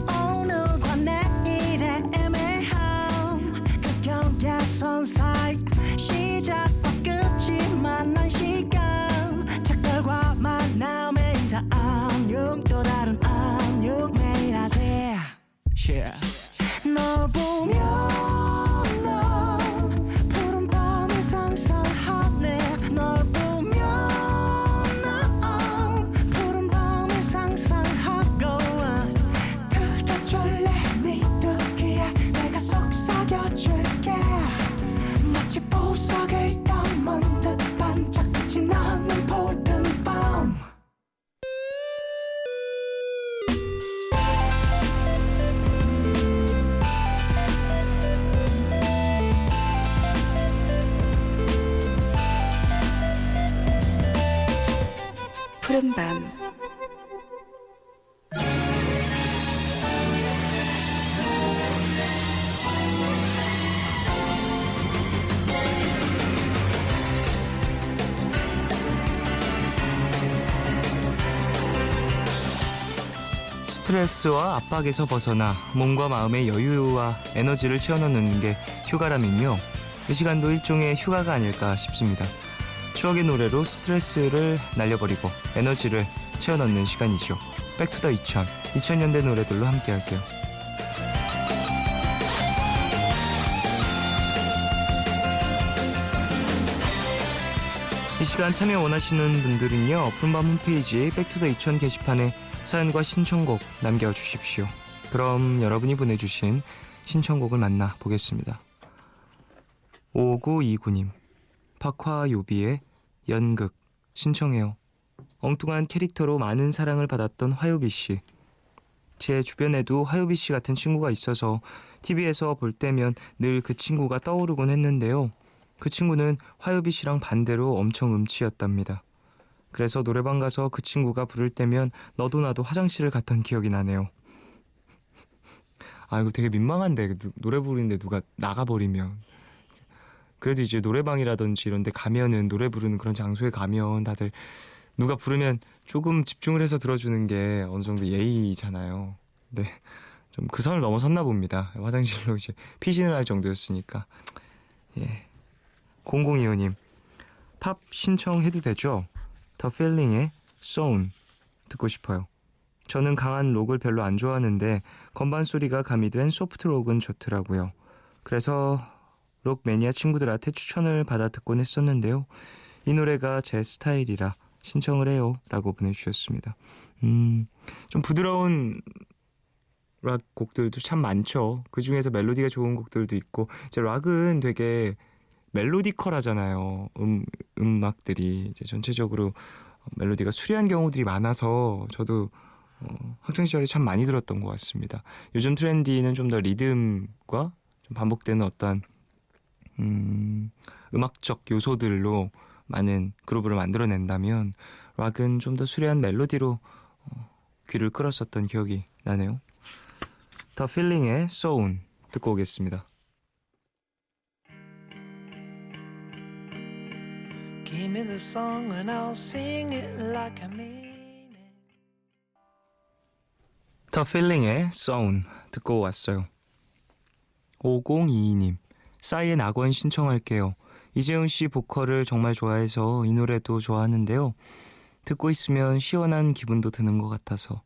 오늘과 내일의 애매함 그 경계선 사이 시작과 끝이 만난 시간 착각과 만남의 인사 안녕 또 다른 안녕 매일 하지 널 보면 넌 푸른 밤을 상상하네 널 보면 넌 푸른 밤을 상상하고 들어줄래 네 두기에 내가 속삭여줄게 마치 보석을 담은 듯 반짝빛이 나는 푸른 밤 푸른 밤 스트레스와 압박에서 벗어나 몸과 마음의 여유와 에너지를 채워넣는 게 휴가라면요. 이 시간도 일종의 휴가가 아닐까 싶습니다. 추억의 노래로 스트레스를 날려버리고 에너지를 채워넣는 시간이죠. 백투더 2000년대 노래들로 함께 할게요. 이 시간 참여 원하시는 분들은요. 푸른밤 홈페이지 백투더 2000 게시판에 사연과 신청곡 남겨주십시오. 그럼 여러분이 보내주신 신청곡을 만나보겠습니다. 5929님 박화요비의 연극 신청해요. 엉뚱한 캐릭터로 많은 사랑을 받았던 화요비씨. 제 주변에도 화요비씨 같은 친구가 있어서 TV에서 볼 때면 늘 그 친구가 떠오르곤 했는데요. 그 친구는 화요비씨랑 반대로 엄청 음치였답니다. 그래서 노래방 가서 그 친구가 부를 때면 너도 나도 화장실을 갔던 기억이 나네요. 이거 되게 민망한데 노래 부르는데 누가 나가버리면. 그래도 이제 노래방이라든지 이런 데 가면은 노래 부르는 그런 장소에 가면 다들 누가 부르면 조금 집중을 해서 들어주는 게 어느 정도 예의잖아요. 근데 좀 그 선을 넘어섰나 봅니다. 화장실로 이제 피신을 할 정도였으니까. 예. 0025님 팝 신청해도 되죠? 더 필링의 Sown 듣고 싶어요. 저는 강한 록을 별로 안 좋아하는데 건반 소리가 가미된 소프트 록은 좋더라고요. 그래서 록 매니아 친구들한테 추천을 받아 듣곤 했었는데요. 이 노래가 제 스타일이라 신청을 해요 라고 보내주셨습니다. 좀 부드러운 락 곡들도 참 많죠. 그 중에서 멜로디가 좋은 곡들도 있고 이제 락은 되게 멜로디컬하잖아요. 음악들이 이제 전체적으로 멜로디가 수려한 경우들이 많아서 저도 학창 시절에 참 많이 들었던 것 같습니다. 요즘 트렌디는 좀 더 리듬과 좀 반복되는 어떤 음악적 요소들로 많은 그루브를 만들어낸다면 락은 좀 더 수려한 멜로디로 귀를 끌었었던 기억이 나네요. 더 필링의 Sown 듣고 오겠습니다. Give me the song and I'll sing it like I mean it. 더 필링의 Zone 듣고 왔어요. 5022님, 싸이의 낙원 신청할게요. 이재훈 씨 보컬을 정말 좋아해서 이 노래도 좋아하는데요. 듣고 있으면 시원한 기분도 드는 것 같아서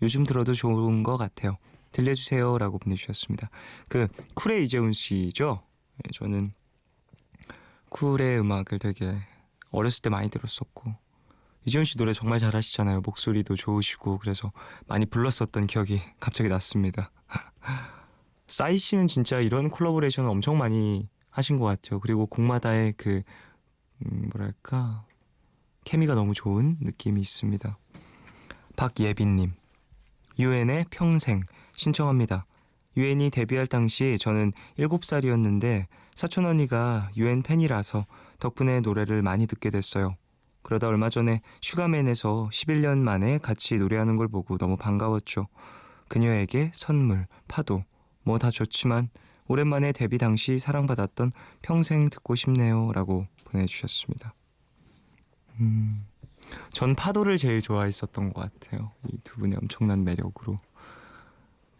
요즘 들어도 좋은 것 같아요. 들려주세요 라고 보내주셨습니다. 그 쿨의 이재훈 씨죠? 네, 저는 쿨의 음악을 되게 어렸을 때 많이 들었었고 이재훈 씨 노래 정말 잘하시잖아요. 목소리도 좋으시고 그래서 많이 불렀었던 기억이 갑자기 났습니다. 싸이 씨는 진짜 이런 콜라보레이션을 엄청 많이 하신 것 같아요. 그리고 곡마다의 그 뭐랄까 케미가 너무 좋은 느낌이 있습니다. 박예빈님, 유엔의 평생 신청합니다. 유엔이 데뷔할 당시 저는 7살이었는데 사촌 언니가 유엔 팬이라서 덕분에 노래를 많이 듣게 됐어요. 그러다 얼마 전에 슈가맨에서 11년 만에 같이 노래하는 걸 보고 너무 반가웠죠. 그녀에게 선물, 파도 뭐 다 좋지만 오랜만에 데뷔 당시 사랑받았던 평생 듣고 싶네요 라고 보내주셨습니다. 전 파도를 제일 좋아했었던 것 같아요. 이 두 분의 엄청난 매력으로.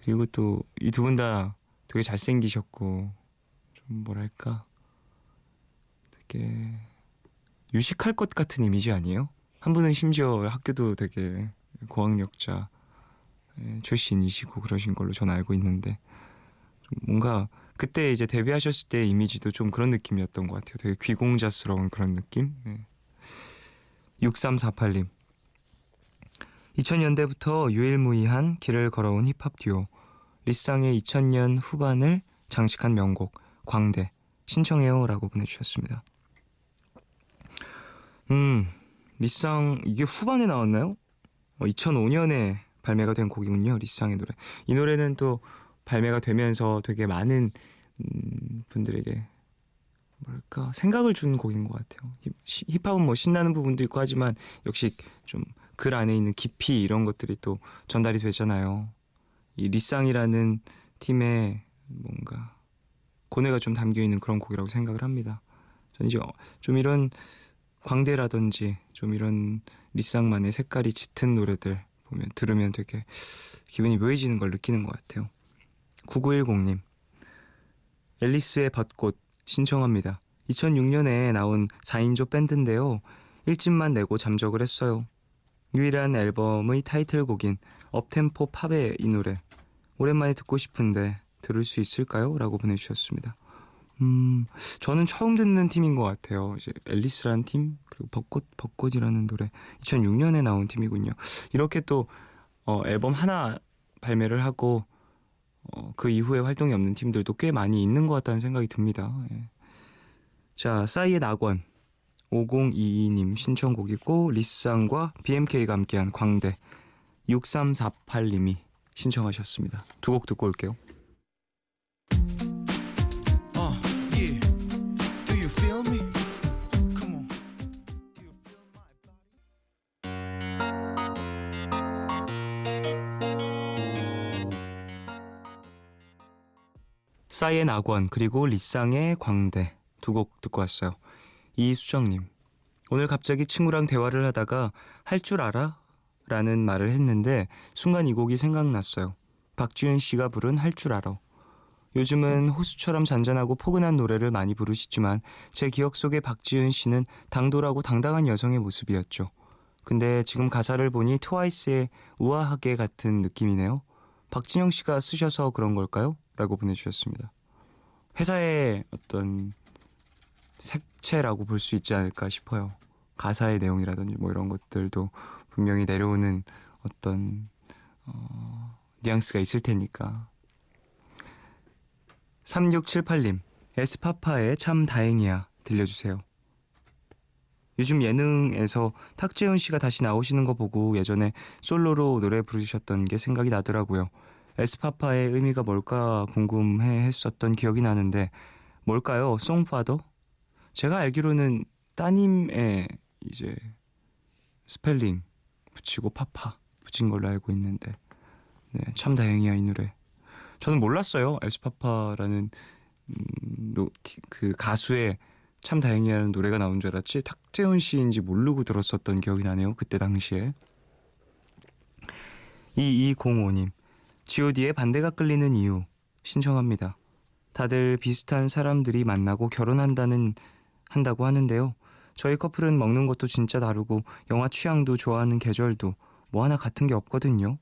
그리고 또 이 두 분 다 되게 잘생기셨고 좀 뭐랄까 되게 유식할 것 같은 이미지 아니에요? 한 분은 심지어 학교도 되게 고학력자 출신이시고 그러신 걸로 전 알고 있는데 좀 뭔가 그때 이제 데뷔하셨을 때 이미지도 좀 그런 느낌이었던 것 같아요. 되게 귀공자스러운 그런 느낌. 6348님, 2000년대부터 유일무이한 길을 걸어온 힙합 듀오 리쌍의 2000년 후반을 장식한 명곡 광대 신청해요 라고 보내주셨습니다. 리쌍 이게 후반에 나왔나요? 2005년에 발매가 된 곡이군요. 리쌍의 노래. 이 노래는 또 발매가 되면서 되게 많은 분들에게 뭐랄까 생각을 주는 곡인 것 같아요. 힙합은 뭐 신나는 부분도 있고 하지만 역시 좀 글 안에 있는 깊이 이런 것들이 또 전달이 되잖아요. 이 리쌍이라는 팀의 뭔가 고뇌가 좀 담겨있는 그런 곡이라고 생각을 합니다. 저는 이제 좀 이런 광대라든지 좀 이런 리쌍만의 색깔이 짙은 노래들 보면 들으면 되게 기분이 묘해지는 걸 느끼는 것 같아요. 9910님, 앨리스의 벚꽃 신청합니다. 2006년에 나온 4인조 밴드인데요. 1집만 내고 잠적을 했어요. 유일한 앨범의 타이틀곡인 업템포 팝의 이 노래 오랜만에 듣고 싶은데 들을 수 있을까요? 라고 보내주셨습니다. 저는 처음 듣는 팀인 것 같아요. 이제 앨리스라는 팀 그리고 벚꽃이라는 노래 2006년에 나온 팀이군요. 이렇게 또 앨범 하나 발매를 하고 그 이후에 활동이 없는 팀들도 꽤 많이 있는 것 같다는 생각이 듭니다. 예. 자, 싸이의 낙원 5022님 신청곡이고 리쌍과 BMK가 함께한 광대 6348님이 신청하셨습니다. 두 곡 듣고 올게요. Yeah. Do you feel me? Come on. Do you feel my 싸이의 낙원 그리고 리쌍의 광대 두 곡 듣고 왔어요. 이수정님, 오늘 갑자기 친구랑 대화를 하다가 할 줄 알아? 라는 말을 했는데 순간 이 곡이 생각났어요. 박지윤 씨가 부른 할 줄 알아. 요즘은 호수처럼 잔잔하고 포근한 노래를 많이 부르시지만 제 기억 속에 박지윤 씨는 당돌하고 당당한 여성의 모습이었죠. 근데 지금 가사를 보니 트와이스의 우아하게 같은 느낌이네요. 박진영 씨가 쓰셔서 그런 걸까요? 라고 보내주셨습니다. 회사의 어떤 색채라고 볼 수 있지 않을까 싶어요. 가사의 내용이라든지 뭐 이런 것들도 분명히 내려오는 어떤 뉘앙스가 있을 테니까. 3678님, 에스파파의 참 다행이야 들려주세요. 요즘 예능에서 탁재훈 씨가 다시 나오시는 거 보고 예전에 솔로로 노래 부르셨던 게 생각이 나더라고요. 에스파파의 의미가 뭘까 궁금해 했었던 기억이 나는데 뭘까요? 송파도? 제가 알기로는 따님의 이제 스펠링 붙이고 파파 붙인 걸로 알고 있는데 네, 참 다행이야 이 노래. 저는 몰랐어요. 에스파파라는 그 가수의 참 다행이라는 노래가 나온 줄 알았지 탁재훈 씨인지 모르고 들었었던 기억이 나네요. 그때 당시에. 2205님 god의 반대가 끌리는 이유 신청합니다. 다들 비슷한 사람들이 만나고 한다고 하는데요. 저희 커플은 먹는 것도 진짜 다르고 영화 취향도 좋아하는 계절도 뭐 하나 같은 게 없거든요.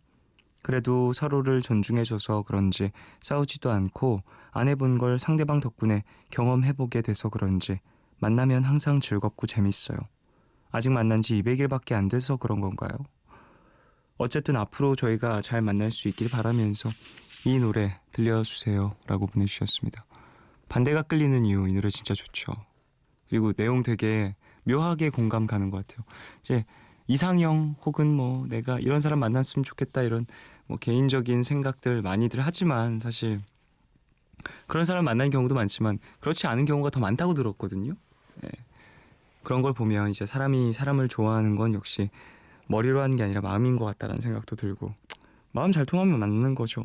그래도 서로를 존중해줘서 그런지 싸우지도 않고 안 해본 걸 상대방 덕분에 경험해보게 돼서 그런지 만나면 항상 즐겁고 재밌어요. 아직 만난 지 200일밖에 안 돼서 그런 건가요? 어쨌든 앞으로 저희가 잘 만날 수 있길 바라면서 이 노래 들려주세요 라고 보내주셨습니다. 반대가 끌리는 이유, 이 노래 진짜 좋죠. 그리고 내용 되게 묘하게 공감 가는 것 같아요. 이제 이상형 혹은 뭐 내가 이런 사람 만났으면 좋겠다 이런 뭐 개인적인 생각들 많이들 하지만 사실 그런 사람 만나는 경우도 많지만 그렇지 않은 경우가 더 많다고 들었거든요. 네. 그런 걸 보면 이제 사람이 사람을 좋아하는 건 역시 머리로 하는 게 아니라 마음인 것 같다라는 생각도 들고 마음 잘 통하면 맞는 거죠.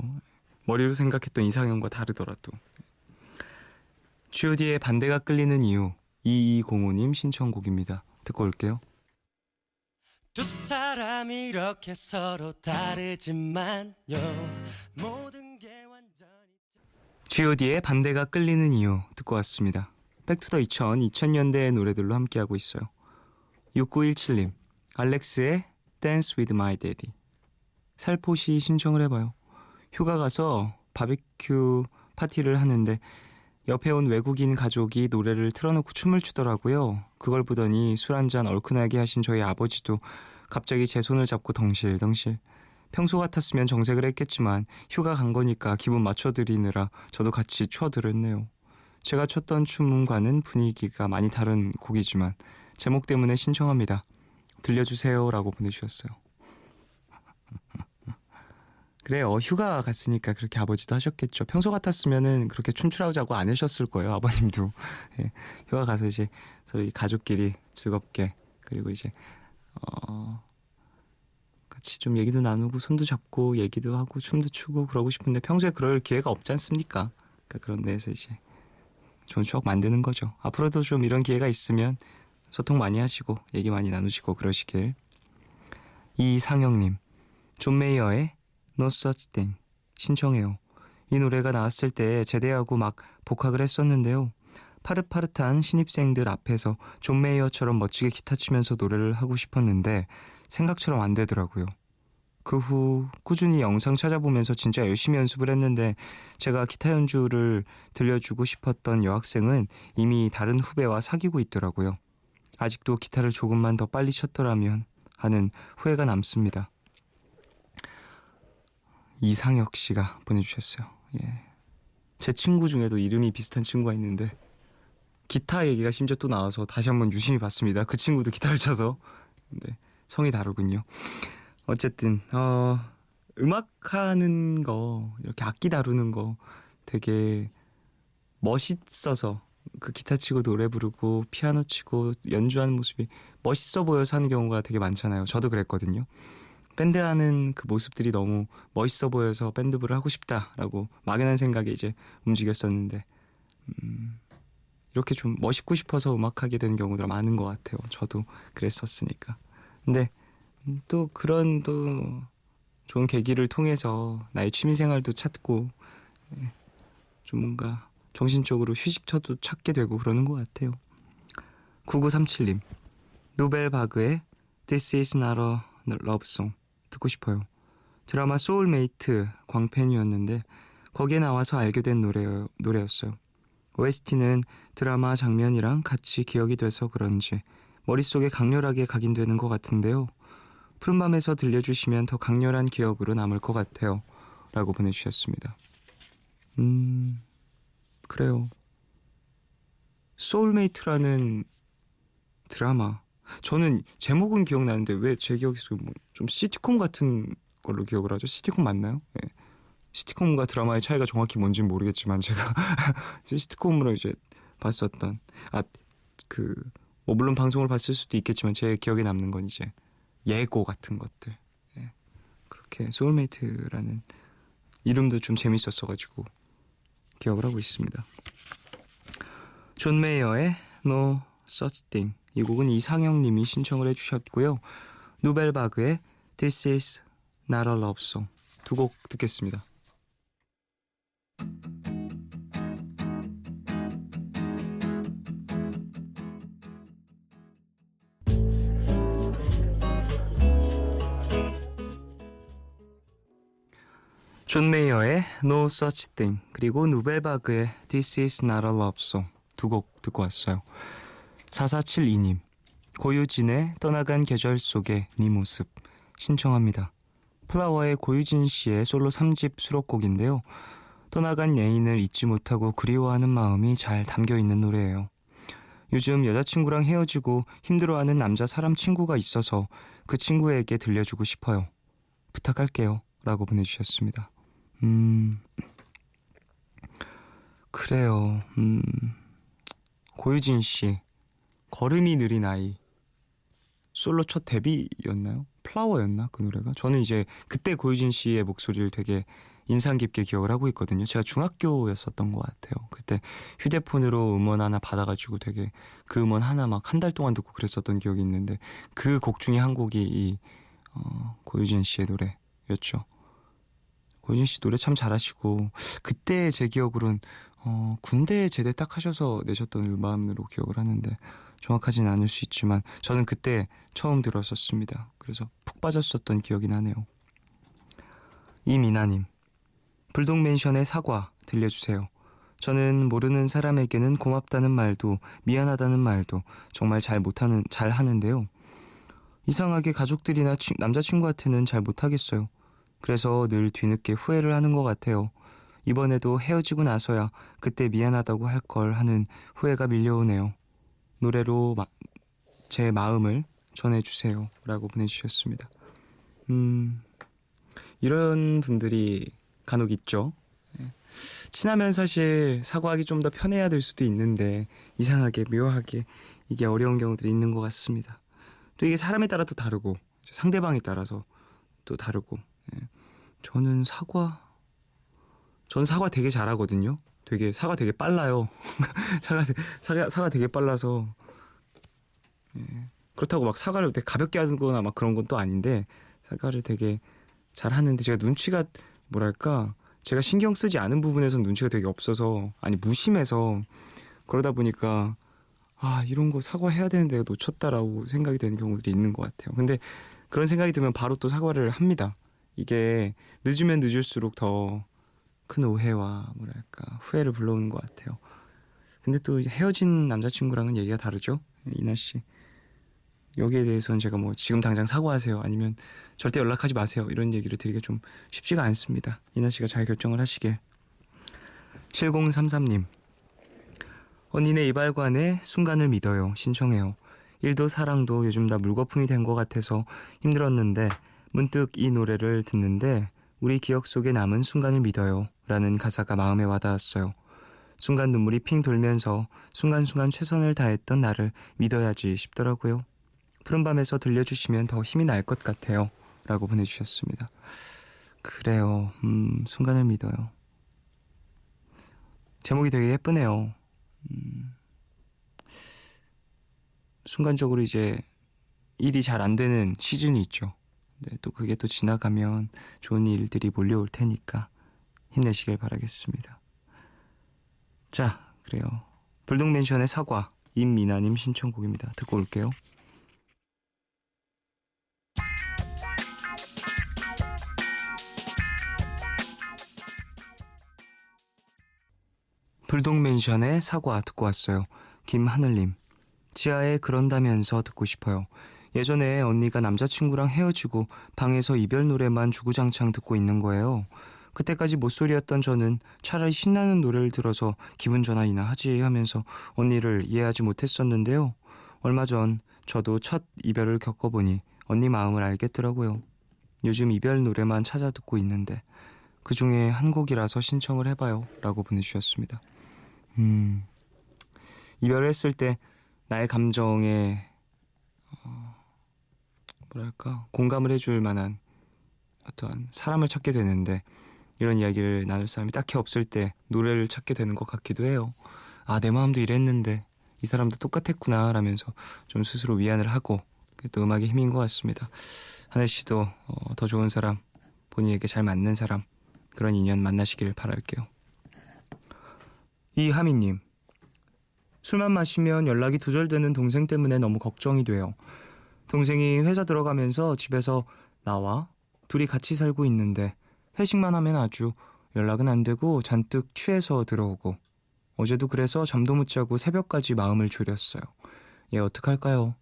머리로 생각했던 이상형과 다르더라도. god의 반대가 끌리는 이유 2205님 신청곡입니다. 듣고 올게요. 두 사람이 이렇게 서로 다르지만요 모든 게 완전히 god의 반대가 끌리는 이유 듣고 왔습니다. 백투더 2000년대의 노래들로 함께하고 있어요. 6917님 알렉스의 Dance with my daddy 살포시 신청을 해봐요. 휴가 가서 바비큐 파티를 하는데 옆에 온 외국인 가족이 노래를 틀어놓고 춤을 추더라고요. 그걸 보더니 술 한잔 얼큰하게 하신 저희 아버지도 갑자기 제 손을 잡고 덩실덩실. 평소 같았으면 정색을 했겠지만 휴가 간 거니까 기분 맞춰드리느라 저도 같이 추어들었네요. 제가 췄던 춤과는 분위기가 많이 다른 곡이지만 제목 때문에 신청합니다. 들려주세요 라고 보내주셨어요. 그래요. 휴가 갔으니까 그렇게 아버지도 하셨겠죠. 평소 같았으면은 그렇게 춤추라고 안 하셨을 거예요. 아버님도. 예. 휴가 가서 이제 저희 가족끼리 즐겁게 그리고 이제 같이 좀 얘기도 나누고 손도 잡고 얘기도 하고 춤도 추고 그러고 싶은데 평소에 그럴 기회가 없지 않습니까? 그러니까 그런 데서 이제 좋은 추억 만드는 거죠. 앞으로도 좀 이런 기회가 있으면 소통 많이 하시고 얘기 많이 나누시고 그러시길. 이상영님 존 메이어의 No Such Thing 신청해요. 이 노래가 나왔을 때 제대하고 막 복학을 했었는데요. 파릇파릇한 신입생들 앞에서 존 메이어처럼 멋지게 기타 치면서 노래를 하고 싶었는데 생각처럼 안 되더라고요. 그 후 꾸준히 영상 찾아보면서 진짜 열심히 연습을 했는데 제가 기타 연주를 들려주고 싶었던 여학생은 이미 다른 후배와 사귀고 있더라고요. 아직도 기타를 조금만 더 빨리 쳤더라면 하는 후회가 남습니다. 이상혁 씨가 보내주셨어요. 예. 제 친구 중에도 이름이 비슷한 친구가 있는데 기타 얘기가 심지어 또 나와서 다시 한번 유심히 봤습니다. 그 친구도 기타를 쳐서. 근데 성이 다르군요. 어쨌든 음악하는 거 이렇게 악기 다루는 거 되게 멋있어서 그 기타 치고 노래 부르고 피아노 치고 연주하는 모습이 멋있어 보여서 하는 경우가 되게 많잖아요. 저도 그랬거든요. 밴드 하는 그 모습들이 너무 멋있어 보여서 밴드부를 하고 싶다라고 막연한 생각에 이제 움직였었는데 이렇게 좀 멋있고 싶어서 음악하게 되는 경우가 많은 것 같아요. 저도 그랬었으니까. 근데 또 그런 또 좋은 계기를 통해서 나의 취미생활도 찾고 좀 뭔가 정신적으로 휴식처도 찾게 되고 그러는 것 같아요. 9937님 노벨 바그의 This is not a love song 듣고 싶어요. 드라마 소울메이트 광팬이었는데 거기에 나와서 알게 된 노래였어요. OST는 드라마 장면이랑 같이 기억이 돼서 그런지 머릿속에 강렬하게 각인되는 것 같은데요. 푸른밤에서 들려주시면 더 강렬한 기억으로 남을 것 같아요. 라고 보내주셨습니다. 그래요. 소울메이트라는 드라마 저는 제목은 기억나는데 왜 제 기억에서 좀 시트콤 같은 걸로 기억을 하죠? 시트콤 맞나요? 네. 시트콤과 드라마의 차이가 정확히 뭔지는 모르겠지만 제가 시트콤으로 이제 봤었던 뭐 물론 방송을 봤을 수도 있겠지만 제 기억에 남는 건 이제 예고 같은 것들. 네. 그렇게 소울메이트라는 이름도 좀 재밌었어가지고 기억을 하고 있습니다. 존 메이어의 No Such Thing. 이 곡은 이상형 님이 신청을 해주셨고요. 누벨바그의 This Is Not a Love Song. 두 곡 듣겠습니다. 존 메이어의 No Such Thing 그리고 누벨바그의 This Is Not a Love Song 두 곡 듣고 왔어요. 4472님 고유진의 떠나간 계절 속의 네 모습 신청합니다. 플라워의 고유진 씨의 솔로 3집 수록곡인데요. 떠나간 애인을 잊지 못하고 그리워하는 마음이 잘 담겨있는 노래예요. 요즘 여자친구랑 헤어지고 힘들어하는 남자 사람 친구가 있어서 그 친구에게 들려주고 싶어요. 부탁할게요 라고 보내주셨습니다. 그래요. 고유진 씨 걸음이 느린 아이 솔로 첫 데뷔였나요? 플라워였나 그 노래가? 저는 이제 그때 고유진 씨의 목소리를 되게 인상 깊게 기억을 하고 있거든요. 제가 중학교였었던 것 같아요. 그때 휴대폰으로 음원 하나 받아가지고 되게 그 음원 하나 막 한 달 동안 듣고 그랬었던 기억이 있는데 그 곡 중에 한 곡이 이 고유진 씨의 노래였죠. 고유진 씨 노래 참 잘하시고 그때 제 기억으로는 군대 제대 딱 하셔서 내셨던 음반으로 기억을 하는데 정확하진 않을 수 있지만 저는 그때 처음 들었었습니다. 그래서 푹 빠졌었던 기억이 나네요. 이미나님 불독맨션의 사과 들려주세요. 저는 모르는 사람에게는 고맙다는 말도 미안하다는 말도 정말 잘 하는데요. 이상하게 가족들이나 남자친구한테는 잘 못하겠어요. 그래서 늘 뒤늦게 후회를 하는 것 같아요. 이번에도 헤어지고 나서야 그때 미안하다고 할 걸 하는 후회가 밀려오네요. 노래로 제 마음을 전해주세요 라고 보내주셨습니다. 이런 분들이 간혹 있죠. 친하면 사실 사과하기 좀 더 편해야 될 수도 있는데 이상하게 묘하게 이게 어려운 경우들이 있는 것 같습니다. 또 이게 사람에 따라 또 다르고 상대방에 따라서 또 다르고 저는 사과 되게 잘하거든요. 사과 되게 빨라요. 사과 되게 빨라서 그렇다고 막 사과를 되게 가볍게 하거나 막 그런 건 또 아닌데 사과를 되게 잘하는데 제가 눈치가 뭐랄까 제가 신경 쓰지 않은 부분에선 눈치가 되게 없어서 무심해서 그러다 보니까 이런 거 사과해야 되는데 놓쳤다라고 생각이 되는 경우들이 있는 것 같아요. 근데 그런 생각이 들면 바로 또 사과를 합니다. 이게 늦으면 늦을수록 더 큰 오해와 뭐랄까 후회를 불러오는 것 같아요. 근데 또 헤어진 남자친구랑은 얘기가 다르죠. 이나씨 여기에 대해서는 제가 지금 당장 사과하세요 아니면 절대 연락하지 마세요 이런 얘기를 드리기가 좀 쉽지가 않습니다. 이나씨가 잘 결정을 하시길. 7033님 언니네 이발관의 순간을 믿어요 신청해요. 일도 사랑도 요즘 다 물거품이 된 것 같아서 힘들었는데 문득 이 노래를 듣는데 우리 기억 속에 남은 순간을 믿어요 라는 가사가 마음에 와닿았어요. 순간 눈물이 핑 돌면서 순간순간 최선을 다했던 나를 믿어야지 싶더라고요. 푸른밤에서 들려주시면 더 힘이 날 것 같아요 라고 보내주셨습니다. 그래요. 순간을 믿어요. 제목이 되게 예쁘네요. 순간적으로 이제 일이 잘 안 되는 시즌이 있죠. 네, 또 그게 또 지나가면 좋은 일들이 몰려올 테니까 힘내시길 바라겠습니다. 자, 그래요. 불독맨션의 사과 임미나님 신청곡입니다. 듣고 올게요. 불독맨션의 사과 듣고 왔어요. 김하늘님 지하에 그런다면서 듣고 싶어요. 예전에 언니가 남자친구랑 헤어지고 방에서 이별 노래만 주구장창 듣고 있는 거예요. 그때까지 못소리였던 저는 차라리 신나는 노래를 들어서 기분 전환이나 하지 하면서 언니를 이해하지 못했었는데요. 얼마 전 저도 첫 이별을 겪어보니 언니 마음을 알겠더라고요. 요즘 이별 노래만 찾아 듣고 있는데 그 중에 한 곡이라서 신청을 해봐요 라고 보내주셨습니다. 이별을 했을 때 나의 감정에 공감을 해줄 만한 어떠한 사람을 찾게 되는데 이런 이야기를 나눌 사람이 딱히 없을 때 노래를 찾게 되는 것 같기도 해요. 내 마음도 이랬는데 이 사람도 똑같았구나 라면서 좀 스스로 위안을 하고 또 음악의 힘인 것 같습니다. 하늘 씨도 더 좋은 사람, 본인에게 잘 맞는 사람, 그런 인연 만나시길 바랄게요. 이하미님, 술만 마시면 연락이 두절되는 동생 때문에 너무 걱정이 돼요. 동생이 회사 들어가면서 집에서 나와 둘이 같이 살고 있는데 회식만 하면 아주 연락은 안 되고 잔뜩 취해서 들어오고 어제도 그래서 잠도 못 자고 새벽까지 마음을 졸였어요. 얘 어떡할까요?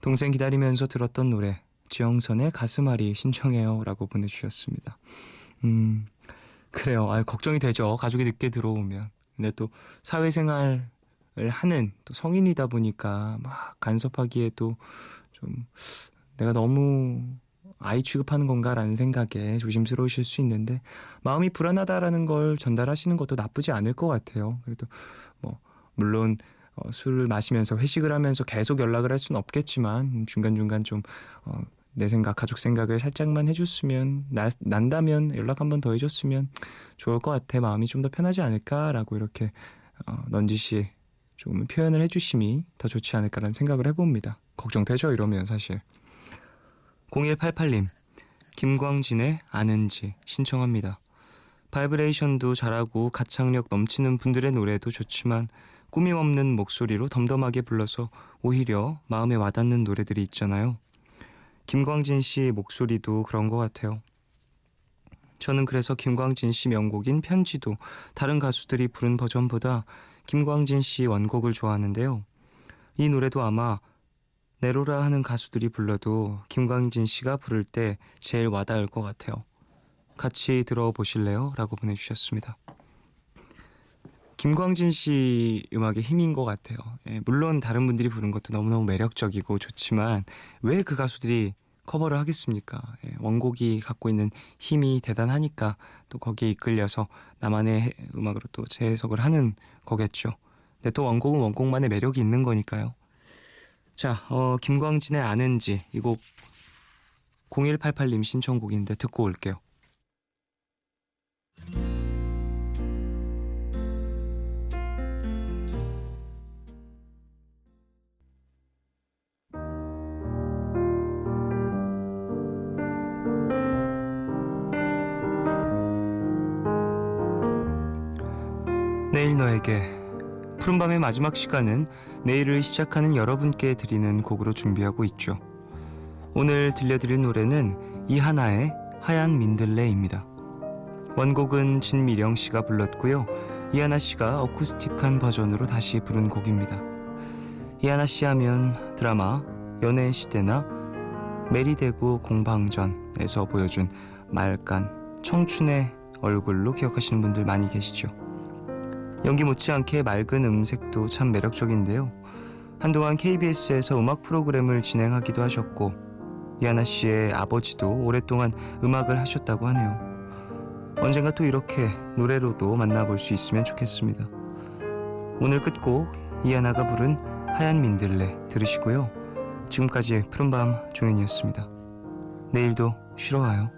동생 기다리면서 들었던 노래 지영선의 가슴앓이 신청해요 라고 보내주셨습니다. 그래요. 걱정이 되죠. 가족이 늦게 들어오면. 근데 또 사회생활을 하는 또 성인이다 보니까 막 간섭하기에도 좀 내가 너무 아이 취급하는 건가라는 생각에 조심스러우실 수 있는데 마음이 불안하다라는 걸 전달하시는 것도 나쁘지 않을 것 같아요. 그래도 물론 술을 마시면서 회식을 하면서 계속 연락을 할 수는 없겠지만 중간중간 좀 내 생각, 가족 생각을 살짝만 해줬으면 난다면 연락 한 번 더 해줬으면 좋을 것 같아. 마음이 좀 더 편하지 않을까라고 이렇게 넌지시 조금 표현을 해주심이 더 좋지 않을까라는 생각을 해봅니다. 걱정되죠 이러면 사실. 0188님, 김광진의 아는지 신청합니다. 바이브레이션도 잘하고 가창력 넘치는 분들의 노래도 좋지만 꾸밈 없는 목소리로 덤덤하게 불러서 오히려 마음에 와닿는 노래들이 있잖아요. 김광진 씨 목소리도 그런 것 같아요. 저는 그래서 김광진 씨 명곡인 편지도 다른 가수들이 부른 버전보다 김광진 씨 원곡을 좋아하는데요. 이 노래도 아마 네로라 하는 가수들이 불러도 김광진 씨가 부를 때 제일 와닿을 것 같아요. 같이 들어보실래요? 라고 보내주셨습니다. 김광진 씨 음악의 힘인 것 같아요. 물론 다른 분들이 부른 것도 너무너무 매력적이고 좋지만 왜 그 가수들이 커버를 하겠습니까? 원곡이 갖고 있는 힘이 대단하니까 또 거기에 이끌려서 나만의 음악으로 또 재해석을 하는 거겠죠. 근데 또 원곡은 원곡만의 매력이 있는 거니까요. 자, 김광진의 아는지 이 곡 0188님 신청곡인데 듣고 올게요. 내일 너에게 푸른밤의 마지막 시간은 내일을 시작하는 여러분께 드리는 곡으로 준비하고 있죠. 오늘 들려드릴 노래는 이하나의 하얀 민들레입니다. 원곡은 진미령 씨가 불렀고요. 이하나 씨가 어쿠스틱한 버전으로 다시 부른 곡입니다. 이하나 씨 하면 드라마 연애의 시대나 메리대구 공방전에서 보여준 말간 청춘의 얼굴로 기억하시는 분들 많이 계시죠. 연기 못지않게 맑은 음색도 참 매력적인데요. 한동안 KBS에서 음악 프로그램을 진행하기도 하셨고 이하나 씨의 아버지도 오랫동안 음악을 하셨다고 하네요. 언젠가 또 이렇게 노래로도 만나볼 수 있으면 좋겠습니다. 오늘 끝곡 이하나가 부른 하얀 민들레 들으시고요. 지금까지 푸른밤 종현이었습니다. 내일도 쉬러 와요.